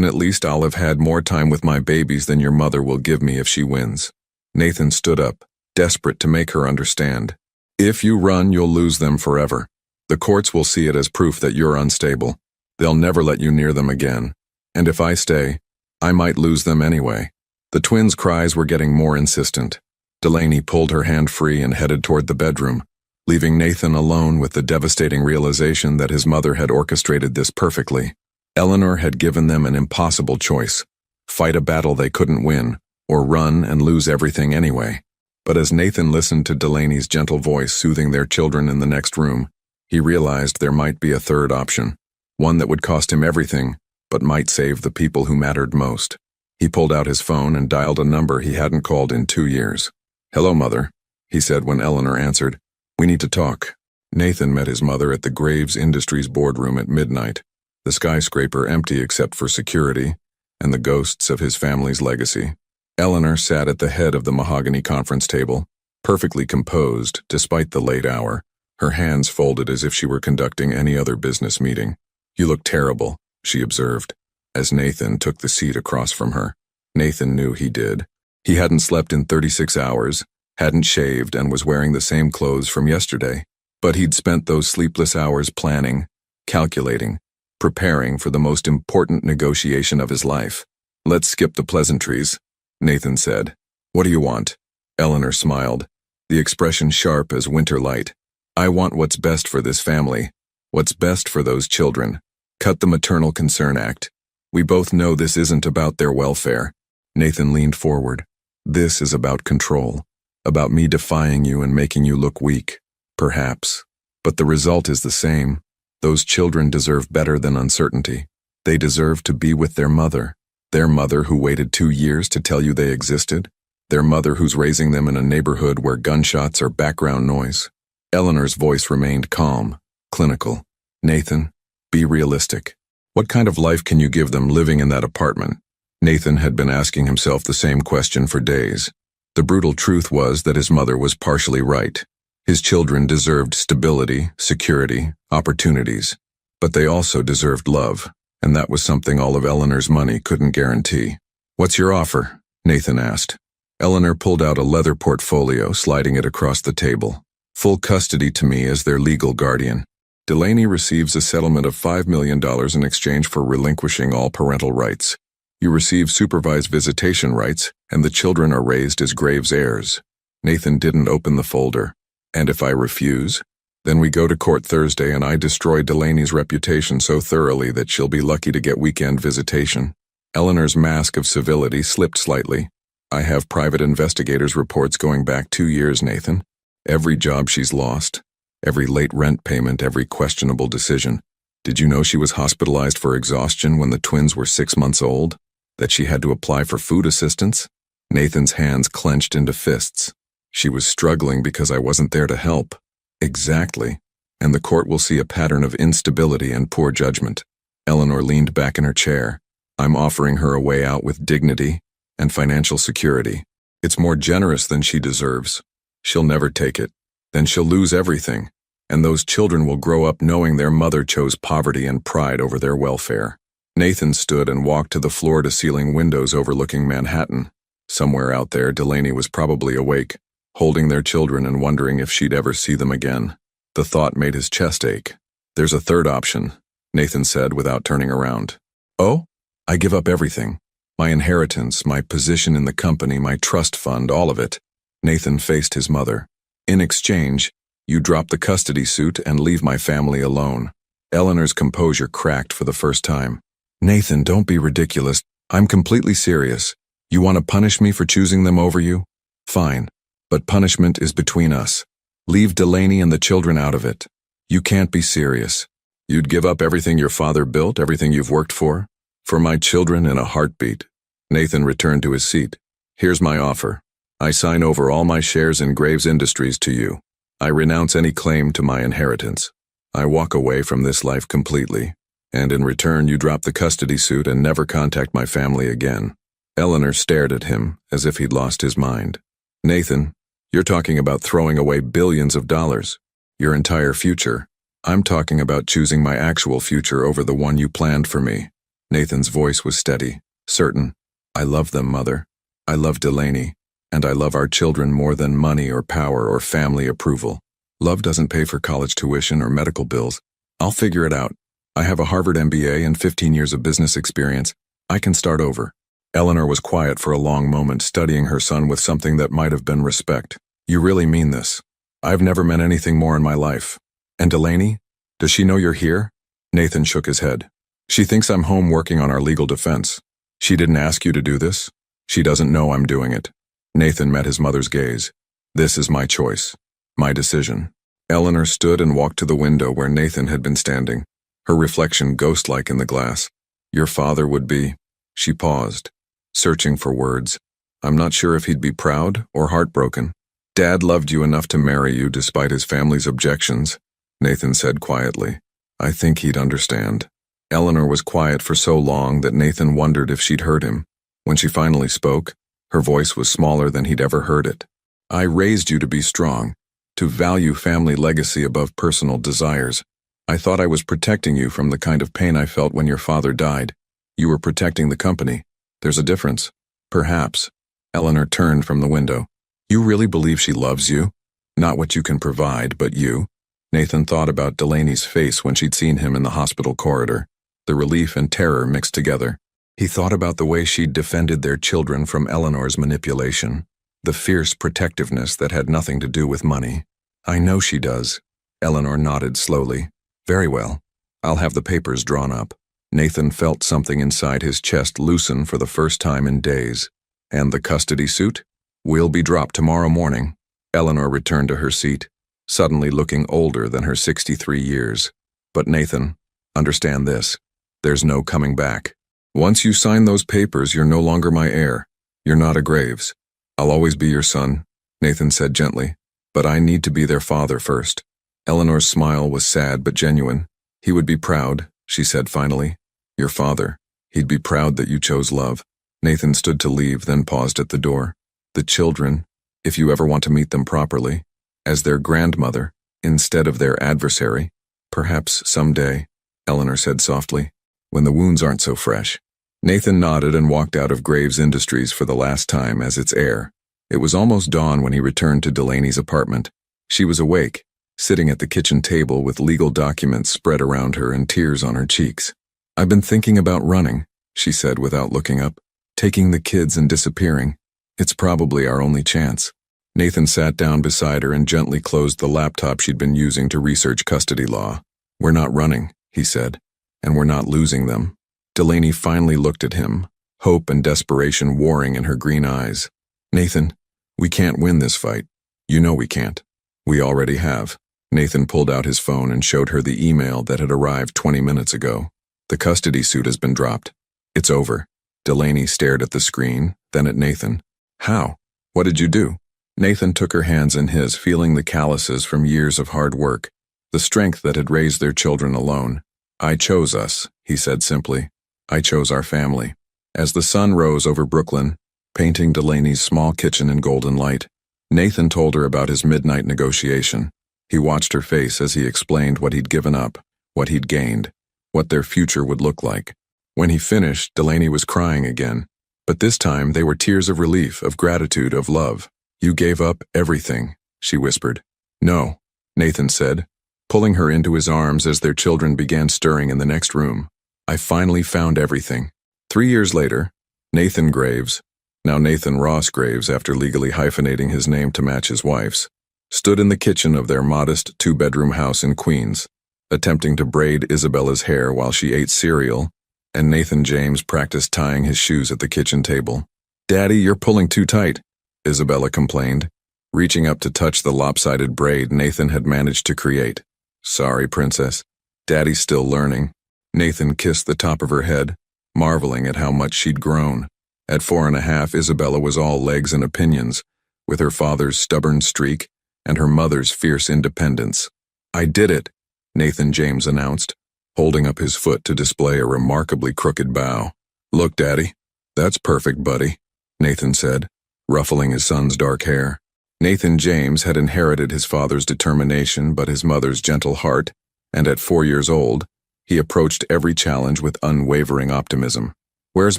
A: at least I'll have had more time with my babies than your mother will give me if she wins. Nathan stood up, desperate to make her understand. If you run, you'll lose them forever. The courts will see it as proof that you're unstable. They'll never let you near them again. And if I stay, I might lose them anyway. The twins' cries were getting more insistent. Delaney pulled her hand free and headed toward the bedroom, leaving Nathan alone with the devastating realization that his mother had orchestrated this perfectly. Eleanor had given them an impossible choice: fight a battle they couldn't win, or run and lose everything anyway. But as Nathan listened to Delaney's gentle voice soothing their children in the next room, he realized there might be a third option, one that would cost him everything, but might save the people who mattered most. He pulled out his phone and dialed a number he hadn't called in 2 years. Hello, Mother, he said when Eleanor answered. We need to talk. Nathan met his mother at the Graves Industries boardroom at midnight, the skyscraper empty except for security and the ghosts of his family's legacy. Eleanor sat at the head of the mahogany conference table, perfectly composed despite the late hour, her hands folded as if she were conducting any other business meeting. You look terrible, she observed, as Nathan took the seat across from her. Nathan knew he did. He hadn't slept in 36 hours, hadn't shaved, and was wearing the same clothes from yesterday. But he'd spent those sleepless hours planning, calculating, preparing for the most important negotiation of his life. Let's skip the pleasantries, Nathan said. What do you want? Eleanor smiled, the expression sharp as winter light. I want what's best for this family, what's best for those children. Cut the Maternal Concern Act. We both know this isn't about their welfare. Nathan leaned forward. This is about control, about me defying you and making you look weak. Perhaps. But the result is the same. Those children deserve better than uncertainty. They deserve to be with their mother who waited 2 years to tell you they existed, their mother who's raising them in a neighborhood where gunshots are background noise. Eleanor's voice remained calm, clinical. Nathan, be realistic. What kind of life can you give them living in that apartment? Nathan had been asking himself the same question for days. The brutal truth was that his mother was partially right. His children deserved stability, security, opportunities. But they also deserved love, and that was something all of Eleanor's money couldn't guarantee. What's your offer? Nathan asked. Eleanor pulled out a leather portfolio, sliding it across the table. Full custody to me as their legal guardian. Delaney receives a settlement of $5 million in exchange for relinquishing all parental rights. You receive supervised visitation rights, and the children are raised as Graves heirs. Nathan didn't open the folder. And if I refuse? Then we go to court Thursday and I destroy Delaney's reputation so thoroughly that she'll be lucky to get weekend visitation. Eleanor's mask of civility slipped slightly. I have private investigators' reports going back 2 years, Nathan. Every job she's lost, every late rent payment, every questionable decision. Did you know she was hospitalized for exhaustion when the twins were 6 months old? That she had to apply for food assistance? Nathan's hands clenched into fists. She was struggling because I wasn't there to help. Exactly. And the court will see a pattern of instability and poor judgment. Eleanor leaned back in her chair. I'm offering her a way out with dignity and financial security. It's more generous than she deserves. She'll never take it. Then she'll lose everything. and those children will grow up knowing their mother chose poverty and pride over their welfare. Nathan stood and walked to the floor-to-ceiling windows overlooking Manhattan. Somewhere out there, Delaney was probably awake, holding their children and wondering if she'd ever see them again. The thought made his chest ache. "There's a third option," Nathan said without turning around. "Oh? I give up everything. My inheritance, my position in the company, my trust fund, all of it." Nathan faced his mother. "In exchange, you drop the custody suit and leave my family alone." Eleanor's composure cracked for the first time. "Nathan, don't be ridiculous. I'm completely serious. You want to punish me for choosing them over you? Fine. But punishment is between us. Leave Delaney and the children out of it. You can't be serious. You'd give up everything your father built, everything you've worked for? For my children in a heartbeat." Nathan returned to his seat. "Here's my offer. I sign over all my shares in Graves Industries to you. I renounce any claim to my inheritance. I walk away from this life completely. And in return, you drop the custody suit and never contact my family again." Eleanor stared at him as if he'd lost his mind. "Nathan, you're talking about throwing away billions of dollars. Your entire future. I'm talking about choosing my actual future over the one you planned for me." Nathan's voice was steady, certain. "I love them, Mother. I love Delaney. And I love our children more than money or power or family approval. Love doesn't pay for college tuition or medical bills. I'll figure it out. I have a Harvard MBA and 15 years of business experience. I can start over." Eleanor was quiet for a long moment, studying her son with something that might have been respect. "You really mean this? I've never meant anything more in my life. And Delaney? Does she know you're here?" Nathan shook his head. "She thinks I'm home working on our legal defense. She didn't ask you to do this? She doesn't know I'm doing it." Nathan met his mother's gaze. "This is my choice. My decision." Eleanor stood and walked to the window where Nathan had been standing, her reflection ghost-like in the glass. "Your father would be—" She paused, searching for words. "I'm not sure if he'd be proud or heartbroken." "Dad loved you enough to marry you despite his family's objections," Nathan said quietly. "I think he'd understand." Eleanor was quiet for so long that Nathan wondered if she'd heard him. When she finally spoke, her voice was smaller than he'd ever heard it. "I raised you to be strong, to value family legacy above personal desires. I thought I was protecting you from the kind of pain I felt when your father died. You were protecting the company. There's a difference." "Perhaps." Eleanor turned from the window. "You really believe she loves you? Not what you can provide, but you?" Nathan thought about Delaney's face when she'd seen him in the hospital corridor, the relief and terror mixed together. He thought about the way she'd defended their children from Eleanor's manipulation, the fierce protectiveness that had nothing to do with money. "I know she does." Eleanor nodded slowly. "Very well. I'll have the papers drawn up." Nathan felt something inside his chest loosen for the first time in days. "And the custody suit? Will be dropped tomorrow morning." Eleanor returned to her seat, suddenly looking older than her 63 years. "But Nathan, understand this. There's no coming back. Once you sign those papers, you're no longer my heir. You're not a Graves. I'll always be your son," Nathan said gently. "But I need to be their father first." Eleanor's smile was sad but genuine. "He would be proud," she said finally. "Your father. He'd be proud that you chose love." Nathan stood to leave, then paused at the door. "The children, if you ever want to meet them properly, as their grandmother, instead of their adversary, perhaps someday," Eleanor said softly, "when the wounds aren't so fresh." Nathan nodded and walked out of Graves Industries for the last time as its heir. It was almost dawn when he returned to Delaney's apartment. She was awake, sitting at the kitchen table with legal documents spread around her and tears on her cheeks. "I've been thinking about running," she said without looking up. "Taking the kids and disappearing. It's probably our only chance." Nathan sat down beside her and gently closed the laptop she'd been using to research custody law. "We're not running," he said, "and we're not losing them." Delaney finally looked at him, hope and desperation warring in her green eyes. "Nathan, we can't win this fight. You know we can't. We already have." Nathan pulled out his phone and showed her the email that had arrived 20 minutes ago. "The custody suit has been dropped. It's over." Delaney stared at the screen, then at Nathan. "How? What did you do?" Nathan took her hands in his, feeling the calluses from years of hard work, the strength that had raised their children alone. "I chose us," he said simply. "I chose our family." As the sun rose over Brooklyn, painting Delaney's small kitchen in golden light, Nathan told her about his midnight negotiation. He watched her face as he explained what he'd given up, what he'd gained, what their future would look like. When he finished, Delaney was crying again. But this time they were tears of relief, of gratitude, of love. "You gave up everything," she whispered. "No," Nathan said, pulling her into his arms as their children began stirring in the next room. "I finally found everything." 3 years later, Nathan Graves, now Nathan Ross Graves after legally hyphenating his name to match his wife's, stood in the kitchen of their modest 2-bedroom house in Queens, attempting to braid Isabella's hair while she ate cereal, and Nathan James practiced tying his shoes at the kitchen table. "Daddy, you're pulling too tight," Isabella complained, reaching up to touch the lopsided braid Nathan had managed to create. "Sorry, princess. Daddy's still learning." Nathan kissed the top of her head, marveling at how much she'd grown. At 4.5, Isabella was all legs and opinions, with her father's stubborn streak and her mother's fierce independence. "I did it," Nathan James announced, holding up his foot to display a remarkably crooked bow. "Look, Daddy. That's perfect, buddy," Nathan said, ruffling his son's dark hair. Nathan James had inherited his father's determination but his mother's gentle heart, and at 4 years old, he approached every challenge with unwavering optimism. "Where's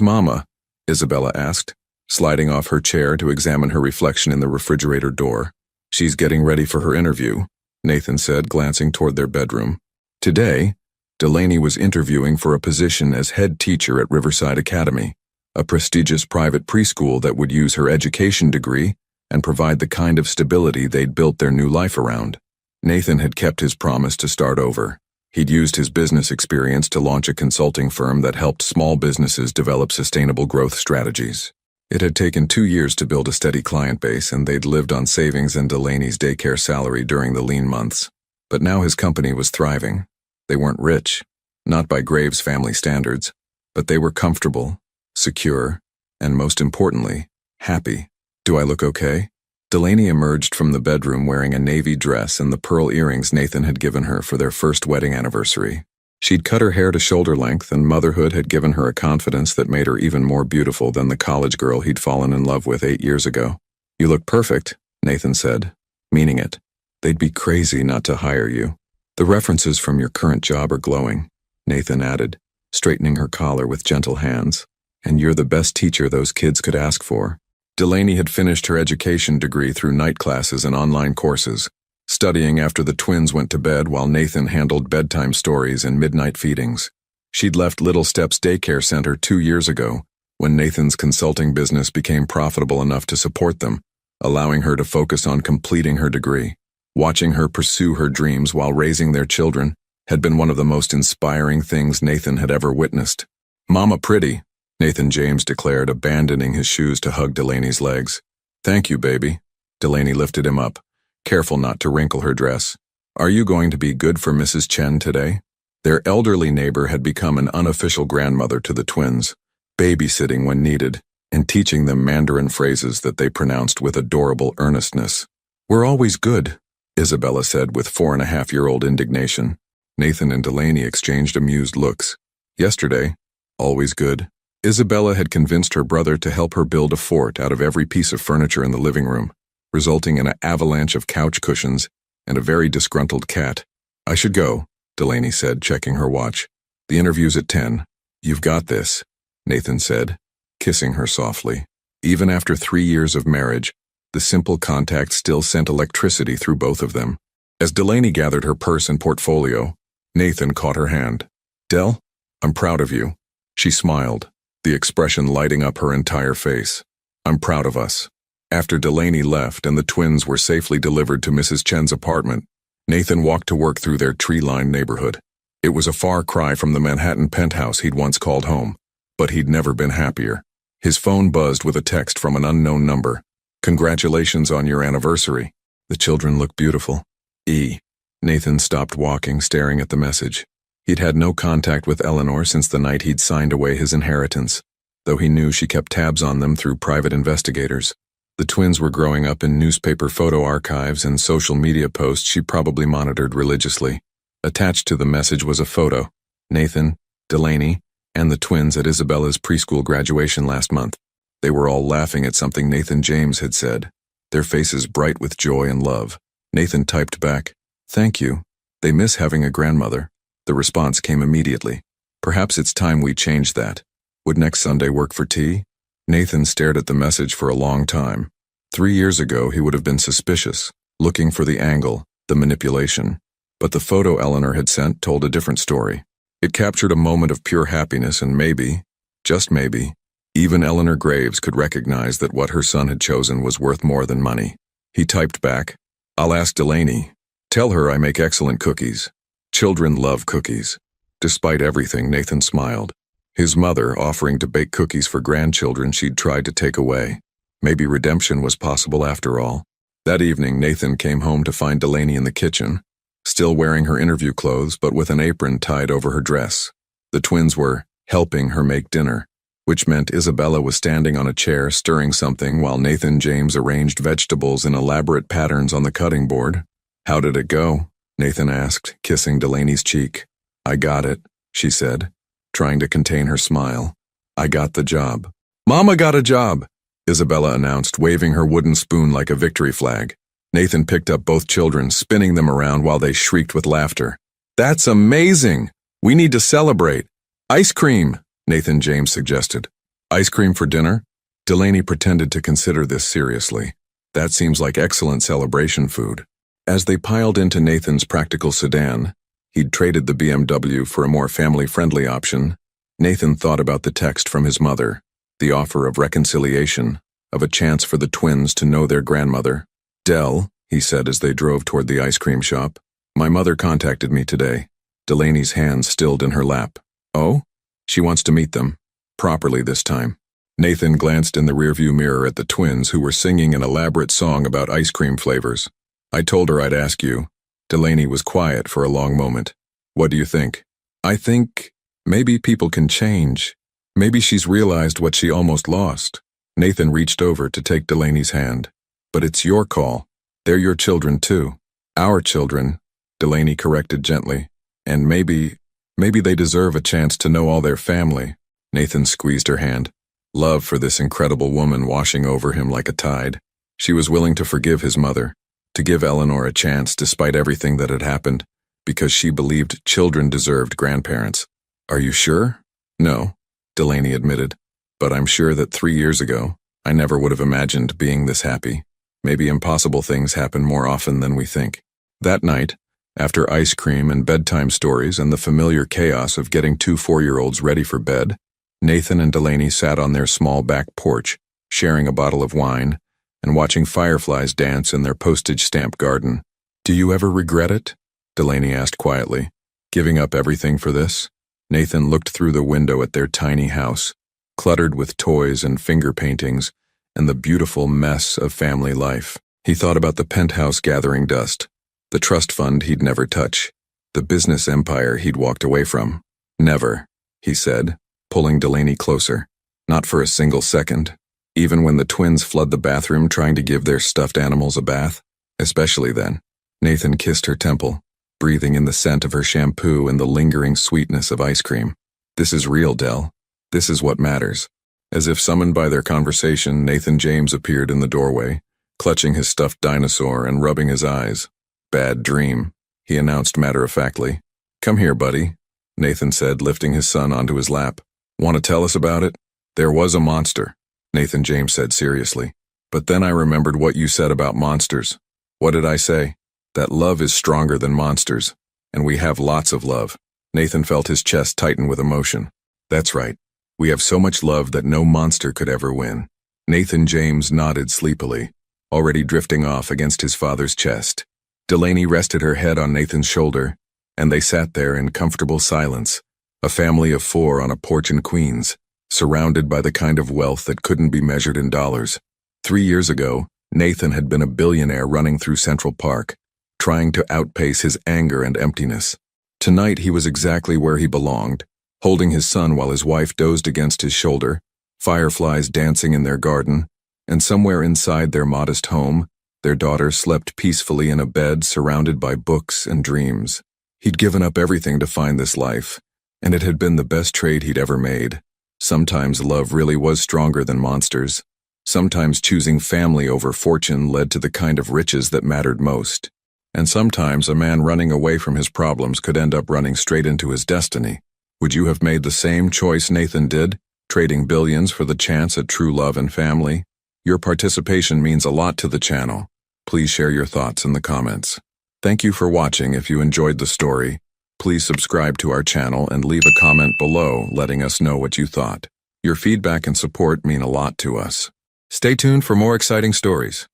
A: Mama?" Isabella asked, sliding off her chair to examine her reflection in the refrigerator door. "She's getting ready for her interview," Nathan said, glancing toward their bedroom. Today, Delaney was interviewing for a position as head teacher at Riverside Academy, a prestigious private preschool that would use her education degree and provide the kind of stability they'd built their new life around. Nathan had kept his promise to start over. He'd used his business experience to launch a consulting firm that helped small businesses develop sustainable growth strategies. It had taken 2 years to build a steady client base, and they'd lived on savings and Delaney's daycare salary during the lean months. But now his company was thriving. They weren't rich, not by Graves' family standards, but they were comfortable, secure, and most importantly, happy. "Do I look okay?" Delaney emerged from the bedroom wearing a navy dress and the pearl earrings Nathan had given her for their first wedding anniversary. She'd cut her hair to shoulder length, and motherhood had given her a confidence that made her even more beautiful than the college girl he'd fallen in love with 8 years ago. "You look perfect," Nathan said, meaning it. "They'd be crazy not to hire you. The references from your current job are glowing," Nathan added, straightening her collar with gentle hands. "And you're the best teacher those kids could ask for." Delaney had finished her education degree through night classes and online courses, studying after the twins went to bed while Nathan handled bedtime stories and midnight feedings. She'd left Little Steps Daycare Center 2 years ago, when Nathan's consulting business became profitable enough to support them, allowing her to focus on completing her degree. Watching her pursue her dreams while raising their children had been one of the most inspiring things Nathan had ever witnessed. "Mama pretty," Nathan James declared, abandoning his shoes to hug Delaney's legs. "Thank you, baby." Delaney lifted him up, careful not to wrinkle her dress. "Are you going to be good for Mrs. Chen today?" Their elderly neighbor had become an unofficial grandmother to the twins, babysitting when needed, and teaching them Mandarin phrases that they pronounced with adorable earnestness. "We're always good," Isabella said with 4.5-year-old indignation. Nathan and Delaney exchanged amused looks. Yesterday, always good, Isabella had convinced her brother to help her build a fort out of every piece of furniture in the living room, resulting in an avalanche of couch cushions and a very disgruntled cat. "I should go," Delaney said, checking her watch. "The interview's at 10. "You've got this," Nathan said, kissing her softly. Even after 3 years of marriage, the simple contact still sent electricity through both of them. As Delaney gathered her purse and portfolio, Nathan caught her hand. "Del, I'm proud of you." She smiled, the expression lighting up her entire face. "I'm proud of us." After Delaney left and the twins were safely delivered to Mrs. Chen's apartment, Nathan walked to work through their tree-lined neighborhood. It was a far cry from the Manhattan penthouse he'd once called home, but he'd never been happier. His phone buzzed with a text from an unknown number. "Congratulations on your anniversary. The children look beautiful. E." Nathan stopped walking, staring at the message. He'd had no contact with Eleanor since the night he'd signed away his inheritance, though he knew she kept tabs on them through private investigators. The twins were growing up in newspaper photo archives and social media posts she probably monitored religiously. Attached to the message was a photo: Nathan, Delaney, and the twins at Isabella's preschool graduation last month. They were all laughing at something Nathan James had said, their faces bright with joy and love. Nathan typed back, Thank you. They miss having a grandmother. The response came immediately. Perhaps it's time we change that. Would next Sunday work for tea? Nathan stared at the message for a long time. 3 years ago, he would have been suspicious, looking for the angle, the manipulation. But the photo Eleanor had sent told a different story. It captured a moment of pure happiness, and maybe, just maybe, even Eleanor Graves could recognize that what her son had chosen was worth more than money. He typed back, "I'll ask Delaney. Tell her I make excellent cookies. Children love cookies." Despite everything, Nathan smiled. His mother offering to bake cookies for grandchildren she'd tried to take away. Maybe redemption was possible after all. That evening, Nathan came home to find Delaney in the kitchen, still wearing her interview clothes but with an apron tied over her dress. The twins were helping her make dinner, which meant Isabella was standing on a chair stirring something while Nathan James arranged vegetables in elaborate patterns on the cutting board. "How did it go?" Nathan asked, kissing Delaney's cheek. "I got it," she said, trying to contain her smile. "I got the job." "Mama got a job," Isabella announced, waving her wooden spoon like a victory flag. Nathan picked up both children, spinning them around while they shrieked with laughter. "That's amazing! We need to celebrate. Ice cream," Nathan James suggested. "Ice cream for dinner?" Delaney pretended to consider this seriously. That seems like excellent celebration food. As they piled into Nathan's practical sedan, he'd traded the BMW for a more family-friendly option. Nathan thought about the text from his mother, the offer of reconciliation, of a chance for the twins to know their grandmother. "Del," he said as they drove toward the ice cream shop, "my mother contacted me today." Delaney's hands stilled in her lap. "Oh? She wants to meet them. Properly this time." Nathan glanced in the rearview mirror at the twins who were singing an elaborate song about ice cream flavors. "I told her I'd ask you." Delaney was quiet for a long moment. "What do you think?" "I think maybe people can change. Maybe she's realized what she almost lost." Nathan reached over to take Delaney's hand. "But it's your call. They're your children too." "Our children," Delaney corrected gently. "And maybe they deserve a chance to know all their family." Nathan squeezed her hand. Love for this incredible woman washing over him like a tide. She was willing to forgive his mother, to give Eleanor a chance despite everything that had happened, because she believed children deserved grandparents. "Are you sure?" "No," Delaney admitted. "But I'm sure that 3 years ago, I never would have imagined being this happy. Maybe impossible things happen more often than we think." That night, after ice cream and bedtime stories and the familiar chaos of getting 2 4-year-olds ready for bed, Nathan and Delaney sat on their small back porch, sharing a bottle of wine, and watching fireflies dance in their postage stamp garden. "Do you ever regret it?" Delaney asked quietly. "Giving up everything for this?" Nathan looked through the window at their tiny house, cluttered with toys and finger paintings, and the beautiful mess of family life. He thought about the penthouse gathering dust, the trust fund he'd never touch, the business empire he'd walked away from. "Never," he said, pulling Delaney closer. "Not for a single second. Even when the twins flood the bathroom trying to give their stuffed animals a bath? Especially then." Nathan kissed her temple, breathing in the scent of her shampoo and the lingering sweetness of ice cream. "This is real, Del. This is what matters." As if summoned by their conversation, Nathan James appeared in the doorway, clutching his stuffed dinosaur and rubbing his eyes. "Bad dream," he announced matter-of-factly. "Come here, buddy," Nathan said, lifting his son onto his lap. "Want to tell us about it?" "There was a monster," Nathan James said seriously. "But then I remembered what you said about monsters." "What did I say?" "That love is stronger than monsters, and we have lots of love." Nathan felt his chest tighten with emotion. "That's right. We have so much love that no monster could ever win." Nathan James nodded sleepily, already drifting off against his father's chest. Delaney rested her head on Nathan's shoulder, and they sat there in comfortable silence, a family of 4 on a porch in Queens, surrounded by the kind of wealth that couldn't be measured in dollars. 3 years ago, Nathan had been a billionaire running through Central Park, trying to outpace his anger and emptiness. Tonight he was exactly where he belonged, holding his son while his wife dozed against his shoulder, fireflies dancing in their garden, and somewhere inside their modest home, their daughter slept peacefully in a bed surrounded by books and dreams. He'd given up everything to find this life, and it had been the best trade he'd ever made. Sometimes love really was stronger than monsters. Sometimes choosing family over fortune led to the kind of riches that mattered most. And sometimes a man running away from his problems could end up running straight into his destiny. Would you have made the same choice Nathan did, trading billions for the chance at true love and family? Your participation means a lot to the channel. Please share your thoughts in the comments. Thank you for watching. If you enjoyed the story, please subscribe to our channel and leave a comment below letting us know what you thought. Your feedback and support mean a lot to us. Stay tuned for more exciting stories.